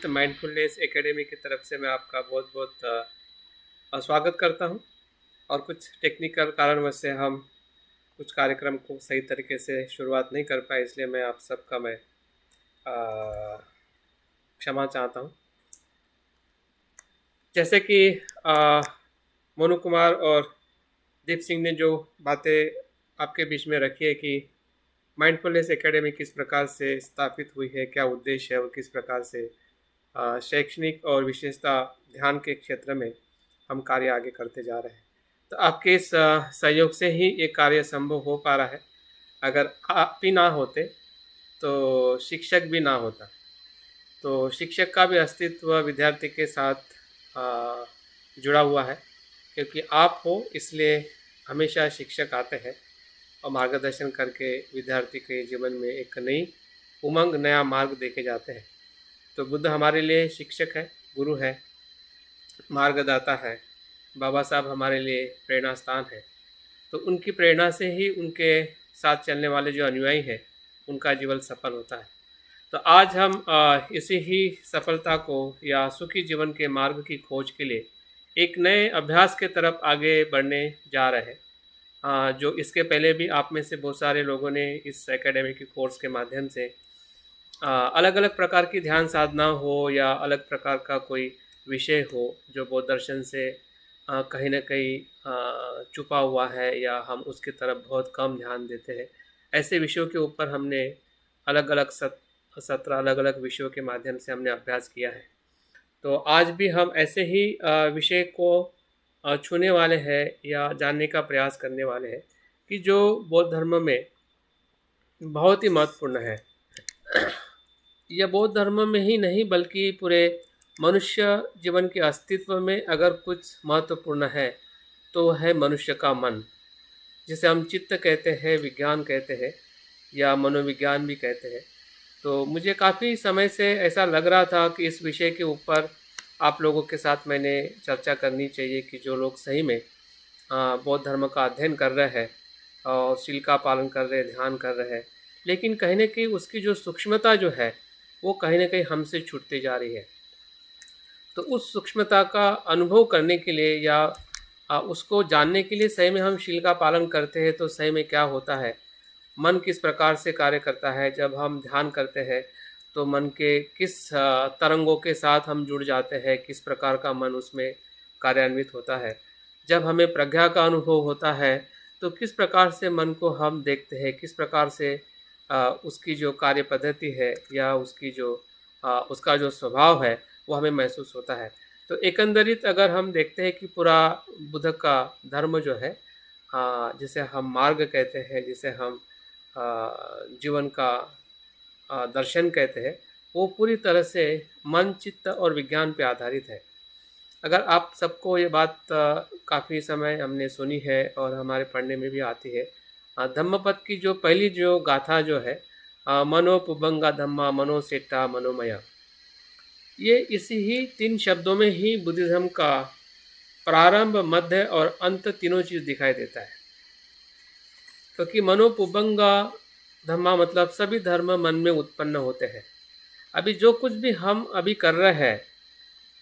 चित्त mindfulness academy की तरफ से मैं आपका बहुत बहुत स्वागत करता हूं। और कुछ टेक्निकल कारणवश से हम कुछ कार्यक्रम को सही तरीके से शुरुआत नहीं कर पाए, इसलिए मैं आप सबका मैं क्षमा चाहता हूं। जैसे कि मोनू कुमार और दीप सिंह ने जो बातें आपके बीच में रखी है कि माइंडफुलनेस एकेडमी किस प्रकार से स्थापित हुई है, क्या उद्देश्य है और किस प्रकार से शैक्षणिक और विशेषता ध्यान के क्षेत्र में हम कार्य आगे करते जा रहे हैं। तो आपके इस सहयोग से ही ये कार्य संभव हो पा रहा है। अगर आप ही ना होते तो शिक्षक भी ना होता, तो शिक्षक का भी अस्तित्व विद्यार्थी के साथ जुड़ा हुआ है, क्योंकि आप हो इसलिए हमेशा शिक्षक आते हैं और मार्गदर्शन करके विद्यार्थी के जीवन में एक नई उमंग, नया मार्ग देके जाते हैं। तो बुद्ध हमारे लिए शिक्षक है, गुरु है, मार्गदाता है। बाबा साहब हमारे लिए प्रेरणा स्थान है। तो उनकी प्रेरणा से ही उनके साथ चलने वाले जो अनुयायी हैं उनका जीवन सफल होता है। तो आज हम इसी ही सफलता को या सुखी जीवन के मार्ग की खोज के लिए एक नए अभ्यास के तरफ आगे बढ़ने जा रहे हैं। जो इसके पहले भी आप में से बहुत सारे लोगों ने इस एकेडमी के कोर्स के माध्यम से अलग अलग प्रकार की ध्यान साधना हो या अलग प्रकार का कोई विषय हो जो बौद्ध दर्शन से कहीं ना कहीं छुपा हुआ है या हम उसकी तरफ बहुत कम ध्यान देते हैं, ऐसे विषयों के ऊपर हमने अलग अलग सत्र अलग अलग विषयों के माध्यम से हमने अभ्यास किया है। तो आज भी हम ऐसे ही विषय को छूने वाले हैं या जानने का प्रयास करने वाले हैं कि जो बौद्ध धर्म में बहुत ही महत्वपूर्ण है। यह बौद्ध धर्म में ही नहीं बल्कि पूरे मनुष्य जीवन के अस्तित्व में अगर कुछ महत्वपूर्ण है तो है मनुष्य का मन, जिसे हम चित्त कहते हैं, विज्ञान कहते हैं या मनोविज्ञान भी कहते हैं। तो मुझे काफ़ी समय से ऐसा लग रहा था कि इस विषय के ऊपर आप लोगों के साथ मैंने चर्चा करनी चाहिए कि जो लोग सही में बौद्ध धर्म का अध्ययन कर रहे हैं और शील का पालन कर रहे हैं, ध्यान कर रहे हैं, लेकिन कहीं ना कहीं उसकी जो सूक्ष्मता जो है वो कहीं ना कहीं हमसे छूटती जा रही है। तो उस सूक्ष्मता का अनुभव करने के लिए या उसको जानने के लिए सही में हम शील का पालन करते हैं तो सही में क्या होता है, मन किस प्रकार से कार्य करता है, जब हम ध्यान करते हैं तो मन के किस तरंगों के साथ हम जुड़ जाते हैं, किस प्रकार का मन उसमें कार्यान्वित होता है, जब हमें प्रज्ञा का अनुभव होता है तो किस प्रकार से मन को हम देखते हैं, किस प्रकार से उसकी जो कार्य पद्धति है या उसकी जो उसका जो स्वभाव है वो हमें महसूस होता है। तो एकंदरित अगर हम देखते हैं कि पूरा बुद्ध का धर्म जो है, जिसे हम मार्ग कहते हैं, जिसे हम जीवन का दर्शन कहते हैं, वो पूरी तरह से मन, चित्त और विज्ञान पे आधारित है। अगर आप सबको ये बात काफ़ी समय हमने सुनी है और हमारे पढ़ने में भी आती है, धम्मपद की जो पहली जो गाथा जो है, मनो पुबंगा धम्मा मनो सेट्टा मनोमया, ये इसी ही 3 शब्दों में ही बुद्धिज्म का प्रारंभ, मध्य और अंत तीनों चीज़ दिखाई देता है। क्योंकि मनोपुबंगा धम्मा मतलब सभी धर्म मन में उत्पन्न होते हैं। अभी जो कुछ भी हम अभी कर रहे हैं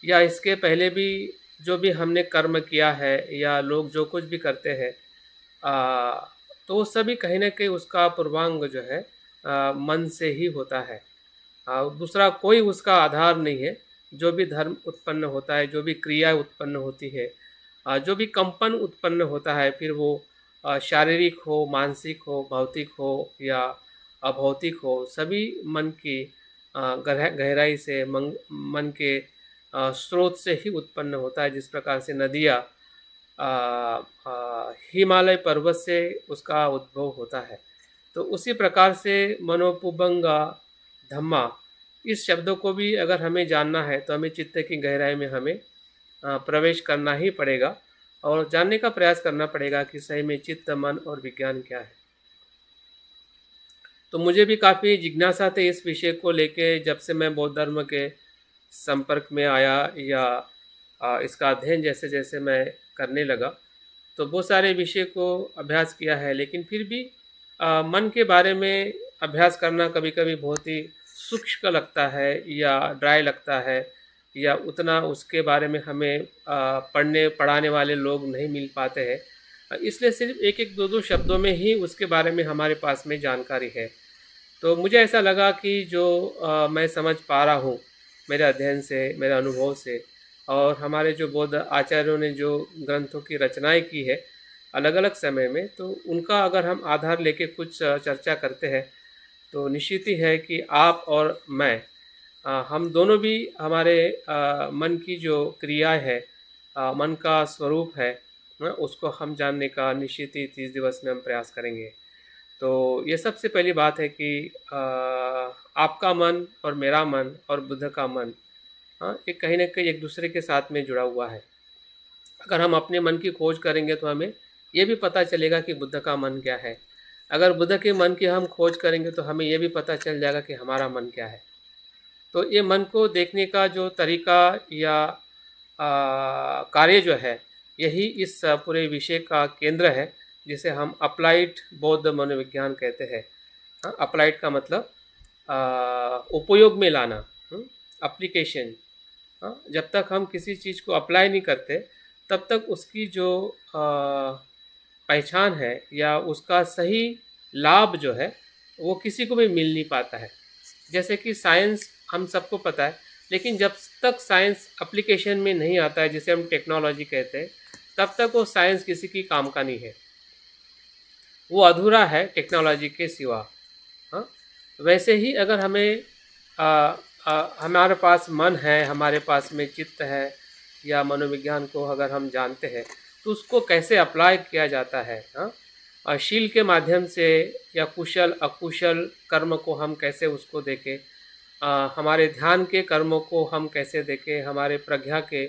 या इसके पहले भी जो भी हमने कर्म किया है या लोग जो कुछ भी करते हैं, तो वो सभी कहीं ना कहीं उसका पूर्वांग जो है मन से ही होता है। दूसरा कोई उसका आधार नहीं है। जो भी धर्म उत्पन्न होता है, जो भी क्रिया उत्पन्न होती है, जो भी कंपन उत्पन्न होता है, फिर वो शारीरिक हो, मानसिक हो, भौतिक हो या अभौतिक हो, सभी मन की गहराई से मन के स्रोत से ही उत्पन्न होता है। जिस प्रकार से नदियाँ हिमालय पर्वत से उसका उद्भव होता है, तो उसी प्रकार से मनोपुबंगा धम्मा, इस शब्दों को भी अगर हमें जानना है तो हमें चित्त की गहराई में हमें प्रवेश करना ही पड़ेगा और जानने का प्रयास करना पड़ेगा कि सही में चित्त, मन और विज्ञान क्या है। तो मुझे भी काफ़ी जिज्ञासा थी इस विषय को लेके, जब से मैं बौद्ध धर्म के संपर्क में आया या इसका अध्ययन जैसे जैसे मैं करने लगा, तो बहुत सारे विषय को अभ्यास किया है, लेकिन फिर भी मन के बारे में अभ्यास करना कभी कभी बहुत ही शुष्क लगता है या ड्राई लगता है या उतना उसके बारे में हमें पढ़ने पढ़ाने वाले लोग नहीं मिल पाते हैं। इसलिए सिर्फ़ एक-एक, दो-दो शब्दों में ही उसके बारे में हमारे पास में जानकारी है। तो मुझे ऐसा लगा कि जो मैं समझ पा रहा हूँ मेरे अध्ययन से, मेरे अनुभव से और हमारे जो बौद्ध आचार्यों ने जो ग्रंथों की रचनाएँ की है, अलग-अलग समय में, तो उनका अगर हम आधार लेके कुछ चर्चा करते हैं, तो निश्चित ही है कि आप और मैं हम दोनों भी हमारे मन की जो क्रियाएँ है, मन का स्वरूप है, उसको हम जानने का निश्चित ही 30 दिवस में हम प्रयास करेंगे। तो ये सबसे पहली बात है कि आपका मन और मेरा मन और बुद्ध का मन, हाँ, ये कहीं न कहीं एक दूसरे के साथ में जुड़ा हुआ है। अगर हम अपने मन की खोज करेंगे तो हमें ये भी पता चलेगा कि बुद्ध का मन क्या है। अगर बुद्ध के मन की हम खोज करेंगे तो हमें ये भी पता चल जाएगा कि हमारा मन क्या है। तो ये मन को देखने का जो तरीका या कार्य जो है, यही इस पूरे विषय का केंद्र है, जिसे हम अप्लाइड बौद्ध मनोविज्ञान कहते हैं। हाँ, अप्लाइड का मतलब उपयोग में लाना, एप्लीकेशन। हाँ, जब तक हम किसी चीज़ को अप्लाई नहीं करते, तब तक उसकी जो पहचान है या उसका सही लाभ जो है, वो किसी को भी मिल नहीं पाता है। जैसे कि साइंस हम सबको पता है, लेकिन जब तक साइंस एप्लीकेशन में नहीं आता है, जिसे हम टेक्नोलॉजी कहते हैं, तब तक वो साइंस किसी की काम का नहीं है। वो अधूरा है टेक्नोलॉजी के सिवा। हाँ, वैसे ही अगर हमें हमारे पास मन है, हमारे पास में चित्त है या मनोविज्ञान को अगर हम जानते हैं, तो उसको कैसे अप्लाई किया जाता है। हाँ, शील के माध्यम से या कुशल अकुशल कर्म को हम कैसे उसको देखें, हमारे ध्यान के कर्मों को हम कैसे देखें, हमारे प्रज्ञा के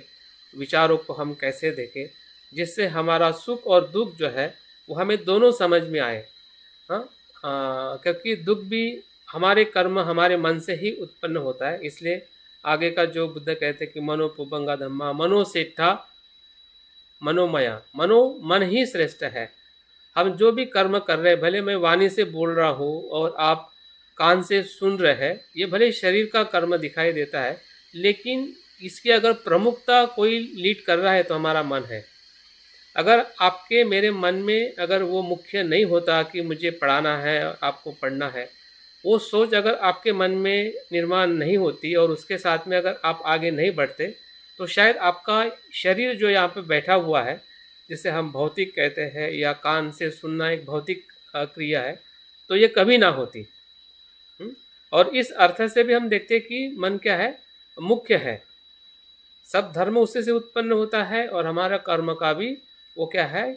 विचारों को हम कैसे देखें, जिससे हमारा सुख और दुख जो है वो हमें दोनों समझ में आए। हाँ, क्योंकि दुख भी हमारे कर्म हमारे मन से ही उत्पन्न होता है। इसलिए आगे का जो बुद्ध कहते हैं कि मनो पुबंगा धम्मा मनो सेठा मनोमया, मनो मन ही श्रेष्ठ है। हम जो भी कर्म कर रहे हैं, भले मैं वाणी से बोल रहा हूँ और आप कान से सुन रहे हैं, ये भले शरीर का कर्म दिखाई देता है, लेकिन इसकी अगर प्रमुखता कोई लीड कर रहा है तो हमारा मन है। अगर आपके मेरे मन में अगर वो मुख्य नहीं होता कि मुझे पढ़ाना है, आपको पढ़ना है, वो सोच अगर आपके मन में निर्माण नहीं होती और उसके साथ में अगर आप आगे नहीं बढ़ते, तो शायद आपका शरीर जो यहाँ पे बैठा हुआ है, जिसे हम भौतिक कहते हैं या कान से सुनना एक भौतिक क्रिया है, तो ये कभी ना होती। और इस अर्थ से भी हम देखते हैं कि मन क्या है, मुख्य है। सब धर्म उससे से उत्पन्न होता है और हमारा कर्म का भी वो क्या है,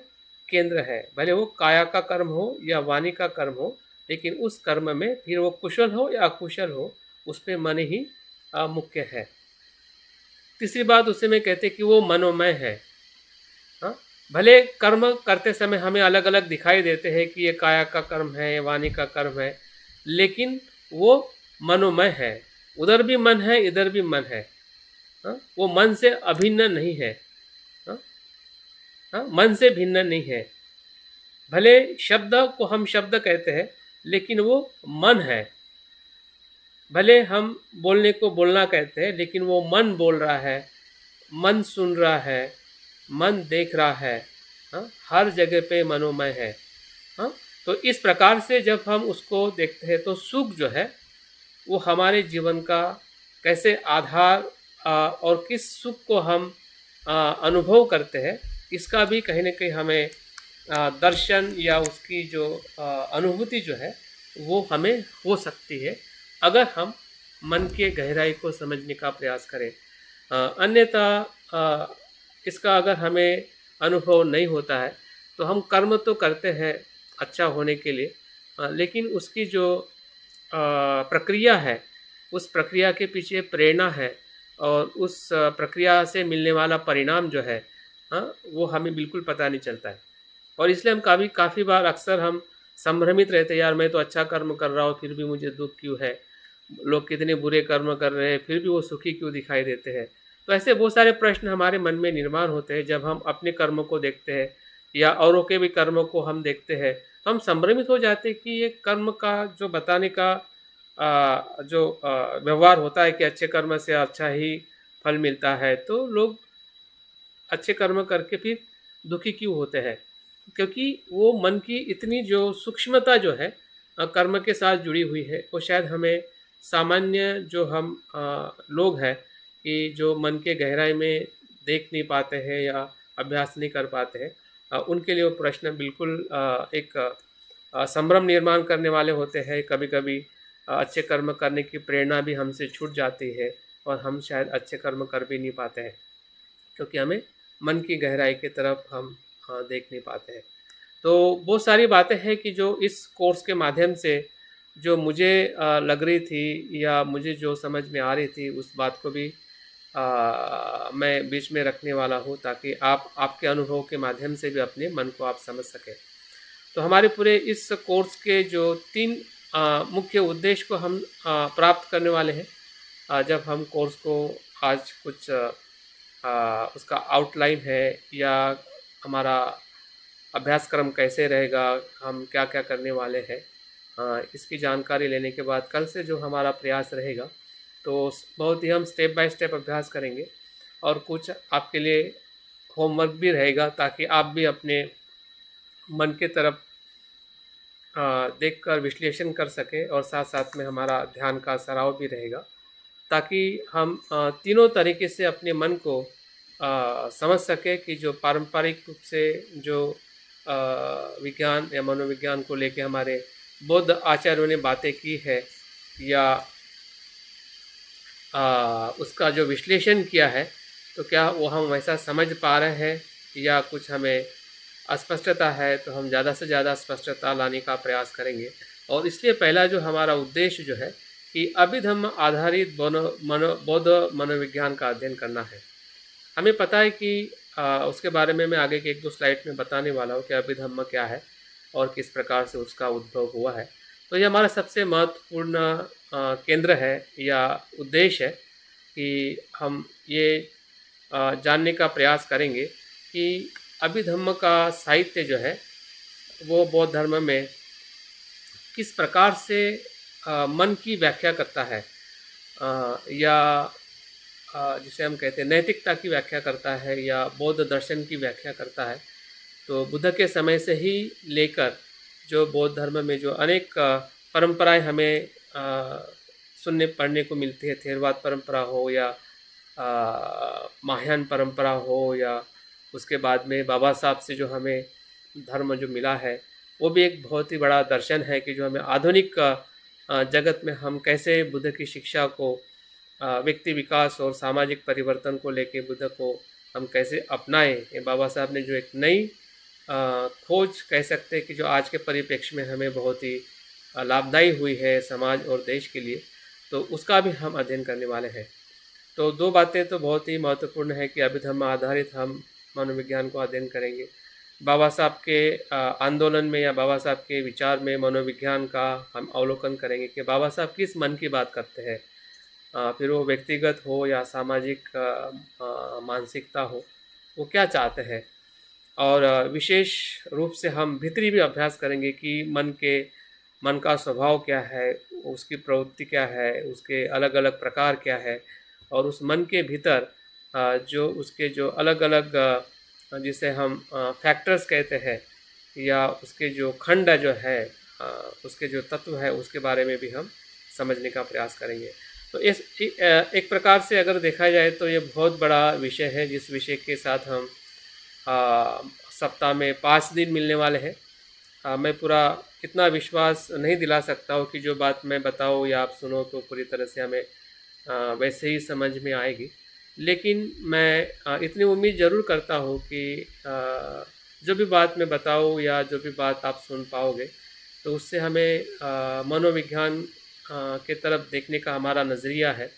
केंद्र है। भले वो काया का कर्म हो या वाणी का कर्म हो, लेकिन उस कर्म में फिर वो कुशल हो या अकुशल हो, उस पे मन ही मुख्य है। तीसरी बात उसे में कहते कि वो मनोमय है। हाँ, भले कर्म करते समय हमें अलग अलग दिखाई देते हैं कि ये काया का कर्म है, ये वाणी का कर्म है, लेकिन वो मनोमय है। उधर भी मन है, इधर भी मन है। हाँ, वो मन से अभिन्न नहीं है। हाँ, हाँ, मन से भिन्न नहीं है। भले शब्द को हम शब्द कहते हैं, लेकिन वो मन है। भले हम बोलने को बोलना कहते हैं, लेकिन वो मन बोल रहा है, मन सुन रहा है, मन देख रहा है। हाँ, हर जगह पे मनोमय है। हाँ, तो इस प्रकार से जब हम उसको देखते हैं, तो सुख जो है वो हमारे जीवन का कैसे आधार और किस सुख को हम अनुभव करते हैं, इसका भी कहीं न कहीं हमें दर्शन या उसकी जो अनुभूति जो है, वो हमें हो सकती है, अगर हम मन के गहराई को समझने का प्रयास करें। अन्यथा इसका अगर हमें अनुभव नहीं होता है, तो हम कर्म तो करते हैं अच्छा होने के लिए, लेकिन उसकी जो प्रक्रिया है, उस प्रक्रिया के पीछे प्रेरणा है और उस प्रक्रिया से मिलने वाला परिणाम जो है, वो हमें बिल्कुल पता नहीं चलता है। और इसलिए हम काफ़ी बार अक्सर हम संभ्रमित रहते हैं, यार मैं तो अच्छा कर्म कर रहा हूँ, फिर भी मुझे दुःख क्यों है? लोग कितने बुरे कर्म कर रहे हैं, फिर भी वो सुखी क्यों दिखाई देते हैं? तो ऐसे बहुत सारे प्रश्न हमारे मन में निर्माण होते हैं जब हम अपने कर्मों को देखते हैं या औरों के भी कर्मों को हम देखते हैं, तो हम संभ्रमित हो जाते हैं कि ये कर्म का जो बताने का जो व्यवहार होता है कि अच्छे कर्म से अच्छा ही फल मिलता है, तो लोग अच्छे कर्म करके फिर दुखी क्यों होते हैं? क्योंकि वो मन की इतनी जो सूक्ष्मता जो है कर्म के साथ जुड़ी हुई है, वो शायद हमें सामान्य जो हम लोग हैं कि जो मन के गहराई में देख नहीं पाते हैं या अभ्यास नहीं कर पाते हैं, उनके लिए वो प्रश्न बिल्कुल एक संभ्रम निर्माण करने वाले होते हैं। कभी-कभी अच्छे कर्म करने की प्रेरणा भी हमसे छूट जाती है और हम शायद अच्छे कर्म कर भी नहीं पाते हैं, क्योंकि हमें मन की गहराई की तरफ हम देख नहीं पाते हैं। तो बहुत सारी बातें हैं कि जो इस कोर्स के माध्यम से जो मुझे लग रही थी या मुझे जो समझ में आ रही थी, उस बात को भी मैं बीच में रखने वाला हूँ, ताकि आप आपके अनुभव के माध्यम से भी अपने मन को आप समझ सकें। तो हमारे पूरे इस कोर्स के जो 3 मुख्य उद्देश्य को हम प्राप्त करने वाले हैं। जब हम कोर्स को आज कुछ उसका आउटलाइन है या हमारा अभ्यासक्रम कैसे रहेगा, हम क्या-क्या करने वाले हैं, इसकी जानकारी लेने के बाद कल से जो हमारा प्रयास रहेगा, तो बहुत ही हम स्टेप बाय स्टेप अभ्यास करेंगे और कुछ आपके लिए होमवर्क भी रहेगा, ताकि आप भी अपने मन की तरफ देखकर विश्लेषण कर सकें और साथ-साथ में हमारा ध्यान का सराव भी रहेगा, ताकि हम तीनों तरीके से अपने मन को समझ सकें कि जो पारंपरिक रूप से जो विज्ञान या मनोविज्ञान को लेके हमारे बौद्ध आचार्यों ने बातें की है या उसका जो विश्लेषण किया है, तो क्या वो हम वैसा समझ पा रहे हैं या कुछ हमें अस्पष्टता है, तो हम ज़्यादा से ज़्यादा स्पष्टता लाने का प्रयास करेंगे। और इसलिए पहला जो हमारा उद्देश्य जो है कि अभिधम्म आधारित बौद्ध मनोविज्ञान का अध्ययन करना है। हमें पता है कि उसके बारे में मैं आगे के 1-2 स्लाइड में बताने वाला हूँ कि अभिधम्म क्या है और किस प्रकार से उसका उद्भव हुआ है। तो ये हमारा सबसे महत्वपूर्ण केंद्र है या उद्देश्य है कि हम ये जानने का प्रयास करेंगे कि अभिधम्म का साहित्य जो है, वो बौद्ध धर्म में किस प्रकार से मन की व्याख्या करता है, या जिसे हम कहते हैं नैतिकता की व्याख्या करता है या बौद्ध दर्शन की व्याख्या करता है। तो बुद्ध के समय से ही लेकर जो बौद्ध धर्म में जो अनेक परंपराएं हमें सुनने पढ़ने को मिलती है, थेरवाद परंपरा हो या महायान परंपरा हो या उसके बाद में बाबा साहब से जो हमें धर्म जो मिला है, वो भी एक बहुत ही बड़ा दर्शन है कि जो हमें आधुनिक जगत में हम कैसे बुद्ध की शिक्षा को व्यक्ति विकास और सामाजिक परिवर्तन को लेके बुद्ध को हम कैसे अपनाएं। ये बाबा साहब ने जो एक नई खोज कह सकते हैं कि जो आज के परिप्रेक्ष्य में हमें बहुत ही लाभदायी हुई है समाज और देश के लिए, तो उसका भी हम अध्ययन करने वाले हैं। तो 2 बातें तो बहुत ही महत्वपूर्ण है कि अभिधम्म आधारित हम मनोविज्ञान को अध्ययन करेंगे। बाबा साहब के आंदोलन में या बाबा साहब के विचार में मनोविज्ञान का हम अवलोकन करेंगे कि बाबा साहब किस मन की बात करते हैं। फिर वो व्यक्तिगत हो या सामाजिक मानसिकता हो, वो क्या चाहते हैं। और विशेष रूप से हम भीतरी भी अभ्यास करेंगे कि मन का स्वभाव क्या है, उसकी प्रवृत्ति क्या है, उसके अलग-अलग प्रकार क्या है और उस मन के भीतर जो उसके जो अलग-अलग जिसे हम फैक्टर्स कहते हैं या उसके जो खंड जो है, उसके जो तत्व है, उसके बारे में भी हम समझने का प्रयास करेंगे। तो एक प्रकार से अगर देखा जाए तो ये बहुत बड़ा विषय है, जिस विषय के साथ हम सप्ताह में 5 दिन मिलने वाले हैं। मैं पूरा इतना विश्वास नहीं दिला सकता हूँ कि जो बात मैं बताऊँ या आप सुनो तो पूरी तरह से हमें वैसे ही समझ में आएगी। लेकिन मैं इतनी उम्मीद ज़रूर करता हूँ कि जो भी बात मैं बताऊँ या जो भी बात आप सुन पाओगे, तो उससे हमें मनोविज्ञान के तरफ देखने का हमारा नज़रिया है,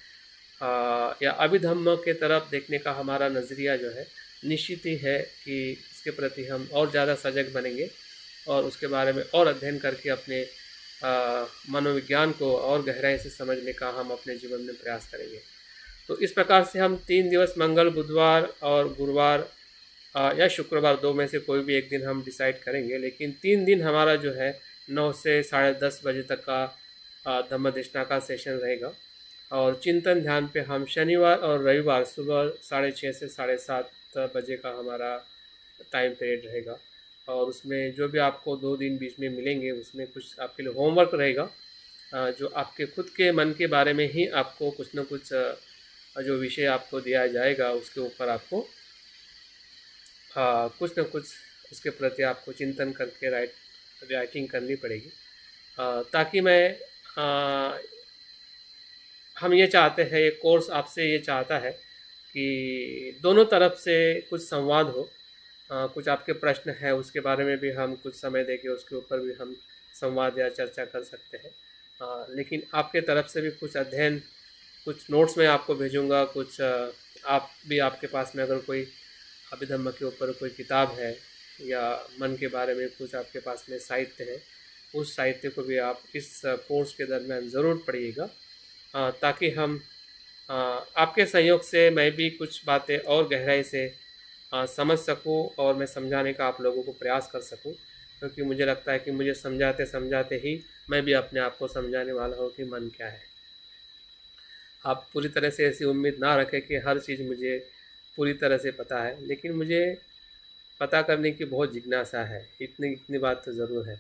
या अभिधम्म के तरफ देखने का हमारा नज़रिया जो है, निश्चित ही है कि इसके प्रति हम और ज़्यादा सजग बनेंगे और उसके बारे में और अध्ययन करके अपने मनोविज्ञान को और गहराई से समझने का हम अपने जीवन में प्रयास करेंगे। तो इस प्रकार से हम 3 दिवस मंगल, बुधवार और गुरुवार या शुक्रवार 2 में से कोई भी एक दिन हम डिसाइड करेंगे, लेकिन 3 दिन हमारा जो है 9 से साढ़े 10 बजे तक का धम्मदेशना का सेशन रहेगा। और चिंतन ध्यान पे हम शनिवार और रविवार सुबह 6:30 से 7:30 बजे का हमारा टाइम पीरियड रहेगा। और उसमें जो भी आपको 2 दिन बीच में मिलेंगे उसमें कुछ आपके लिए होमवर्क रहेगा, जो आपके खुद के मन के बारे में ही आपको कुछ न कुछ जो विषय आपको दिया जाएगा उसके ऊपर आपको कुछ न कुछ उसके प्रति आपको चिंतन करके राइटिंग करनी पड़ेगी। ताकि हम ये चाहते हैं, ये कोर्स आपसे ये चाहता है कि दोनों तरफ से कुछ संवाद हो। कुछ आपके प्रश्न हैं उसके बारे में भी हम कुछ समय देके उसके ऊपर भी हम संवाद या चर्चा कर सकते हैं। लेकिन आपके तरफ से भी कुछ अध्ययन, कुछ नोट्स मैं आपको भेजूँगा, कुछ आप भी आपके पास में अगर कोई अभिधम्म के ऊपर कोई किताब है या मन के बारे में कुछ आपके पास में साहित्य है, उस साहित्य को भी आप इस कोर्स के दरमियान ज़रूर पढ़िएगा, ताकि हम आपके सहयोग से मैं भी कुछ बातें और गहराई से समझ सकूं और मैं समझाने का आप लोगों को प्रयास कर सकूं। क्योंकि मुझे लगता है कि मुझे समझाते समझाते ही मैं भी अपने आप को समझाने वाला हूं कि मन क्या है। आप पूरी तरह से ऐसी उम्मीद ना रखें कि हर चीज़ मुझे पूरी तरह से पता है, लेकिन मुझे पता करने की बहुत जिज्ञासा है, इतनी इतनी बात तो ज़रूर है।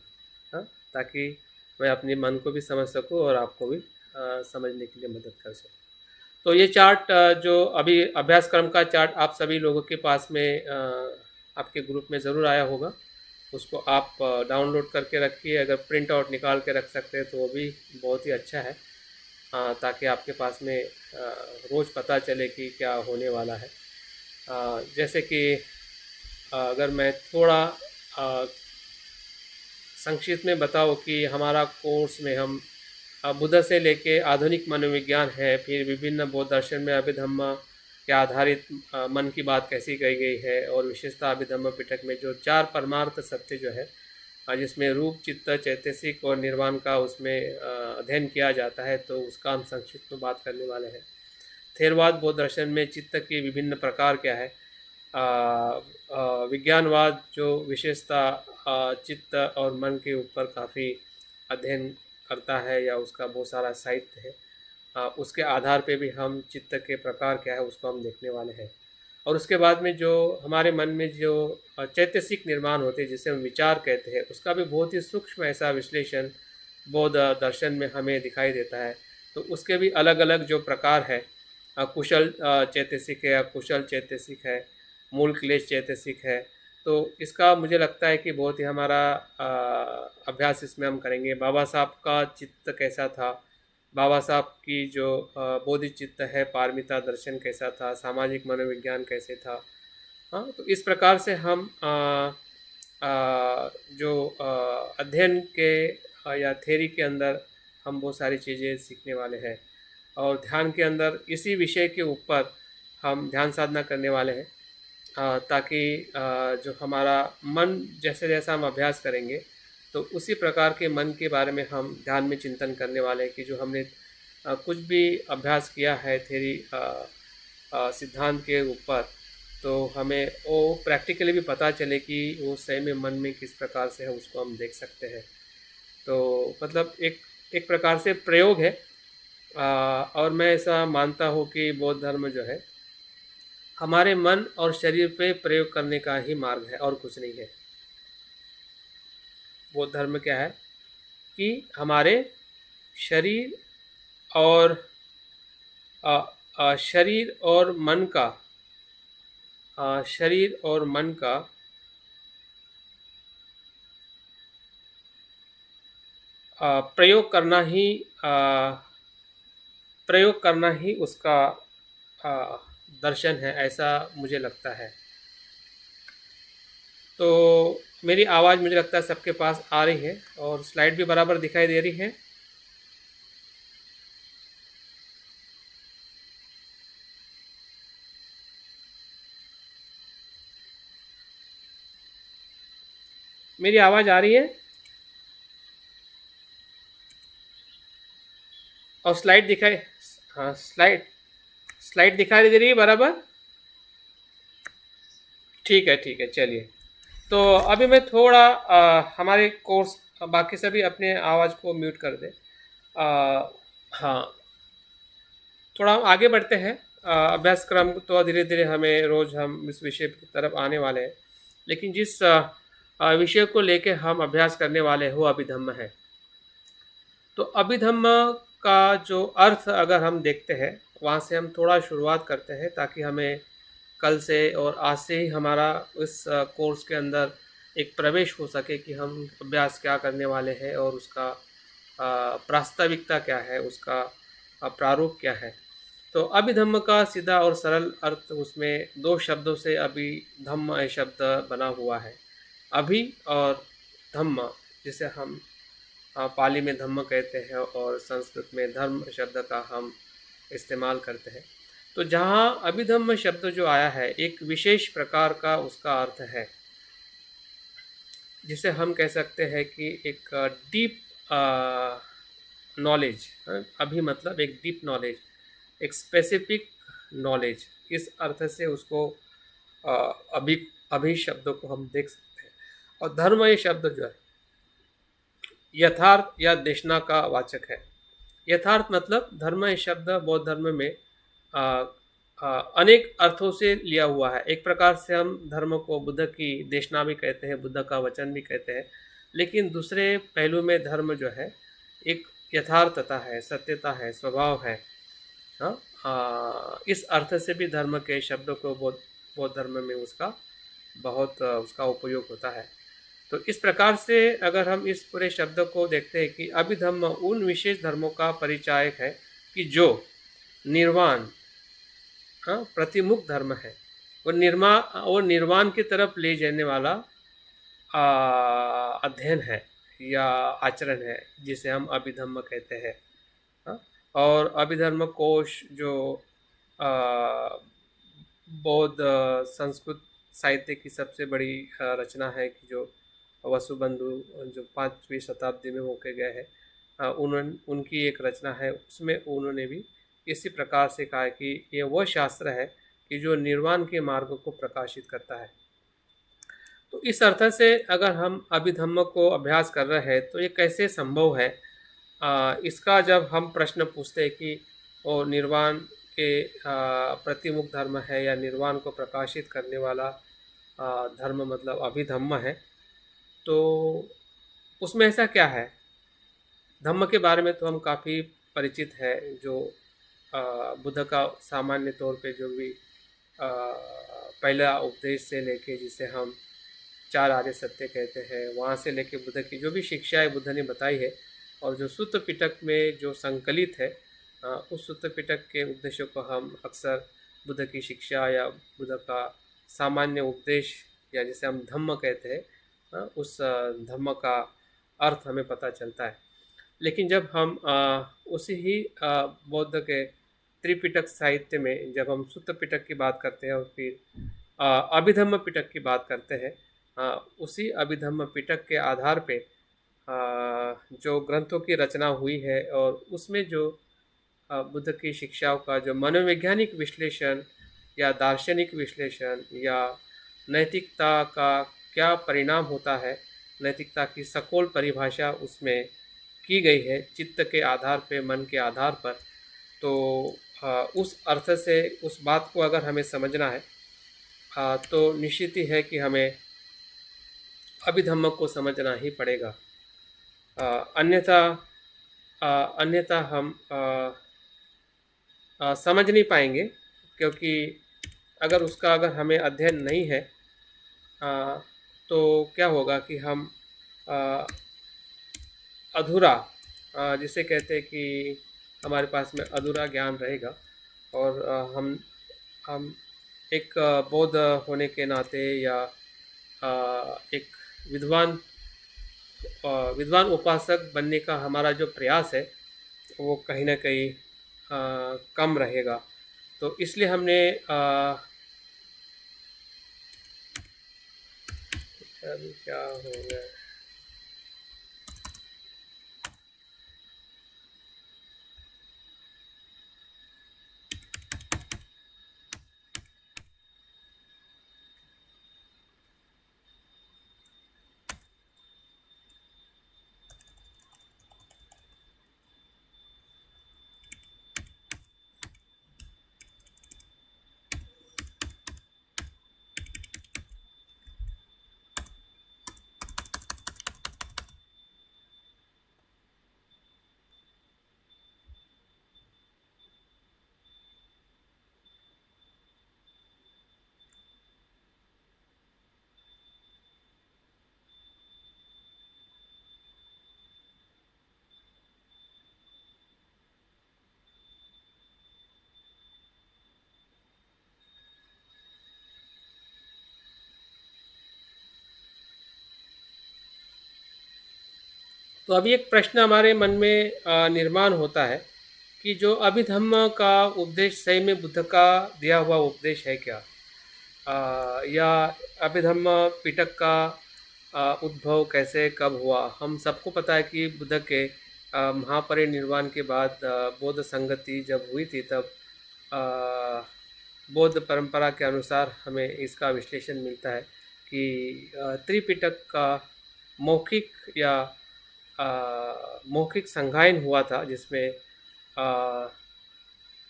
हाँ, ताकि मैं अपने मन को भी समझ सकूं और आपको भी समझने के लिए मदद कर सकूं। तो ये चार्ट जो अभी अभ्यासक्रम का चार्ट आप सभी लोगों के पास में आपके ग्रुप में ज़रूर आया होगा। उसको आप डाउनलोड करके रखिए, अगर प्रिंट आउट निकाल के रख सकते हैं तो वो भी बहुत ही अच्छा है, ताकि आपके पास में रोज़ पता चले कि क्या होने वाला है। जैसे कि अगर मैं थोड़ा संक्षिप्त में बताऊं कि हमारा कोर्स में हम बुद्ध से लेके आधुनिक मनोविज्ञान है, फिर विभिन्न बौद्ध दर्शन में अभिधम्म के आधारित मन की बात कैसी कही गई है, और विशेषता अभिधम्म पिटक में जो 4 परमार्थ सत्य जो है, जिसमें रूप, चित्त, चैतसिक और निर्वाण का उसमें अध्ययन किया जाता है, तो उसका हम संक्षिप्त में बात करने वाले हैं। थेरवाद बौद्ध दर्शन में चित्त के विभिन्न प्रकार क्या है, विज्ञानवाद जो विशेषता चित्त और मन के ऊपर काफ़ी अध्ययन करता है या उसका बहुत सारा साहित्य है, उसके आधार पे भी हम चित्त के प्रकार क्या है उसको हम देखने वाले हैं। और उसके बाद में जो हमारे मन में जो चैतसिक निर्माण होते हैं जिसे हम विचार कहते हैं, उसका भी बहुत ही सूक्ष्म ऐसा विश्लेषण बौद्ध दर्शन में हमें दिखाई देता है। तो उसके भी अलग अलग जो प्रकार है, कुशल चैतसिक है, अकुशल चैतसिक है, मूल क्लेश चैतसिक है। तो इसका मुझे लगता है कि बहुत ही हमारा अभ्यास इसमें हम करेंगे। बाबा साहब का चित्त कैसा था, बाबा साहब की जो बोधि चित्त है, पारमिता दर्शन कैसा था, सामाजिक मनोविज्ञान कैसे था। हाँ, तो इस प्रकार से हम जो अध्ययन के या थ्योरी के अंदर हम बहुत सारी चीज़ें सीखने वाले हैं। और ध्यान के अंदर इसी विषय के ऊपर हम ध्यान साधना करने वाले हैं, ताकि जो हमारा मन जैसे जैसा हम अभ्यास करेंगे तो उसी प्रकार के मन के बारे में हम ध्यान में चिंतन करने वाले हैं कि जो हमने कुछ भी अभ्यास किया है थ्योरी सिद्धांत के ऊपर, तो हमें वो प्रैक्टिकली भी पता चले कि वो सही में मन में किस प्रकार से है, उसको हम देख सकते हैं। तो मतलब एक प्रकार से प्रयोग है। और मैं ऐसा मानता हूँ कि बौद्ध धर्म जो है हमारे मन और शरीर पे प्रयोग करने का ही मार्ग है और कुछ नहीं है। बौद्ध धर्म क्या है कि हमारे शरीर और शरीर और मन का शरीर और मन का प्रयोग करना ही उसका दर्शन है, ऐसा मुझे लगता है। तो मेरी आवाज़ मुझे लगता है सबके पास आ रही है और स्लाइड भी बराबर दिखाई दे रही है। मेरी आवाज़ आ रही है और स्लाइड दिखाई, हाँ स्लाइड दिखाई दे रही है बराबर। ठीक है ठीक है, चलिए। तो अभी मैं थोड़ा हमारे कोर्स बाकी सभी अपने आवाज़ को म्यूट कर दें। अ, हाँ, थोड़ा हम आगे बढ़ते हैं। अभ्यासक्रम तो धीरे-धीरे हमें रोज़ हम इस विषय की तरफ आने वाले हैं। लेकिन जिस विषय को लेके हम अभ्यास करने वाले हैं वो अभिधम्म है। तो अभिधम्म का जो अर्थ अगर हम देखते हैं, वहाँ से हम थोड़ा शुरुआत करते हैं ताकि हमें कल से और आज से ही हमारा उस कोर्स के अंदर एक प्रवेश हो सके कि हम अभ्यास क्या करने वाले हैं और उसका प्रास्ताविकता क्या है, उसका प्रारूप क्या है। तो अभिधम्म का सीधा और सरल अर्थ उसमें दो शब्दों से अभिधम्म शब्द बना हुआ है। अभि और धम्म, जिसे हम पाली में धम्म कहते हैं और संस्कृत में धर्म शब्द का हम इस्तेमाल करते हैं। तो जहाँ अभिधम्म शब्द जो आया है, एक विशेष प्रकार का उसका अर्थ है, जिसे हम कह सकते हैं कि एक डीप नॉलेज। अभी मतलब एक डीप नॉलेज, एक स्पेसिफिक नॉलेज, इस अर्थ से उसको अ, अभी अभी शब्दों को हम देख सकते हैं। और धर्म ये शब्द जो है यथार्थ या देशना का वाचक है। यथार्थ मतलब धर्म ये शब्द बौद्ध धर्म में अ, अनेक अर्थों से लिया हुआ है। एक प्रकार से हम धर्म को बुद्ध की देशना भी कहते हैं, बुद्ध का वचन भी कहते हैं। लेकिन दूसरे पहलू में धर्म जो है एक यथार्थता है, सत्यता है, स्वभाव है। हाँ, इस अर्थ से भी धर्म के शब्द को बौद्ध बौद्ध धर्म में उसका बहुत उसका उपयोग होता है। तो इस प्रकार से अगर हम इस पूरे शब्द को देखते हैं कि अभिधम्म उन विशेष धर्मों का परिचायक है कि जो निर्वाण, हाँ, प्रतिमुख धर्म है। वो निर्वाण की तरफ ले जाने वाला अध्ययन है या आचरण है, जिसे हम अभिधम्म कहते हैं। हाँ, और अभिधर्म कोश जो आ, बौद्ध संस्कृत साहित्य की सबसे बड़ी रचना है, कि जो वसुबंधु जो 5वीं शताब्दी में होके गए हैं, उन्होंने उनकी एक रचना है, उसमें उन्होंने भी इसी प्रकार से कहा है कि ये वह शास्त्र है कि जो निर्वाण के मार्ग को प्रकाशित करता है। तो इस अर्थ से अगर हम अभिधम्म को अभ्यास कर रहे हैं तो ये कैसे संभव है, इसका जब हम प्रश्न पूछते हैं कि वो निर्वाण के प्रतिमुख धर्म है या निर्वाण को प्रकाशित करने वाला धर्म मतलब अभिधम्म है, तो उसमें ऐसा क्या है। धम्म के बारे में तो हम काफ़ी परिचित है, जो बुद्ध का सामान्य तौर पे जो भी पहला उपदेश से लेके जिसे हम चार आर्य सत्य कहते हैं, वहाँ से लेके बुद्ध की जो भी शिक्षाएं बुद्ध ने बताई है और जो सूत्र पिटक में जो संकलित है, उस सूत्र पिटक के उपदेशों को हम अक्सर बुद्ध की शिक्षा या बुद्ध का सामान्य उपदेश या जिसे हम धम्म कहते हैं, उस धम्म का अर्थ हमें पता चलता है। लेकिन जब हम उसी ही बौद्ध के त्रिपिटक साहित्य में जब हम सूत्र पिटक की बात करते हैं और फिर अभिधम्म पिटक की बात करते हैं, उसी अभिधम्म पिटक के आधार पे जो ग्रंथों की रचना हुई है और उसमें जो बुद्ध की शिक्षाओं का जो मनोवैज्ञानिक विश्लेषण या दार्शनिक विश्लेषण या नैतिकता का क्या परिणाम होता है, नैतिकता की सकोल परिभाषा उसमें की गई है चित्त के आधार पे, मन के आधार पर। तो उस अर्थ से उस बात को अगर हमें समझना है, तो निश्चित ही है कि हमें अभिधम्म को समझना ही पड़ेगा। अन्यथा अन्यथा हम समझ नहीं पाएंगे, क्योंकि अगर हमें अध्ययन नहीं है, आ, तो क्या होगा कि हम आ, अधूरा, जिसे कहते हैं कि हमारे पास में अधूरा ज्ञान रहेगा। और हम एक बौद्ध होने के नाते या एक विद्वान विद्वान उपासक बनने का हमारा जो प्रयास है वो कहीं ना कहीं कम रहेगा। तो इसलिए हमने अभी क्या हो गया, तो अभी एक प्रश्न हमारे मन में निर्माण होता है कि जो अभिधम्म का उपदेश सही में बुद्ध का दिया हुआ उपदेश है क्या? या अभिधम्म पिटक का उद्भव कैसे कब हुआ? हम सबको पता है कि बुद्ध के महापरिनिर्वाण के बाद बौद्ध संगति जब हुई थी तब अ, बौद्ध परंपरा के अनुसार हमें इसका विश्लेषण मिलता है कि त्रिपिटक का मौखिक या मौखिक संगायन हुआ था, जिसमें अ,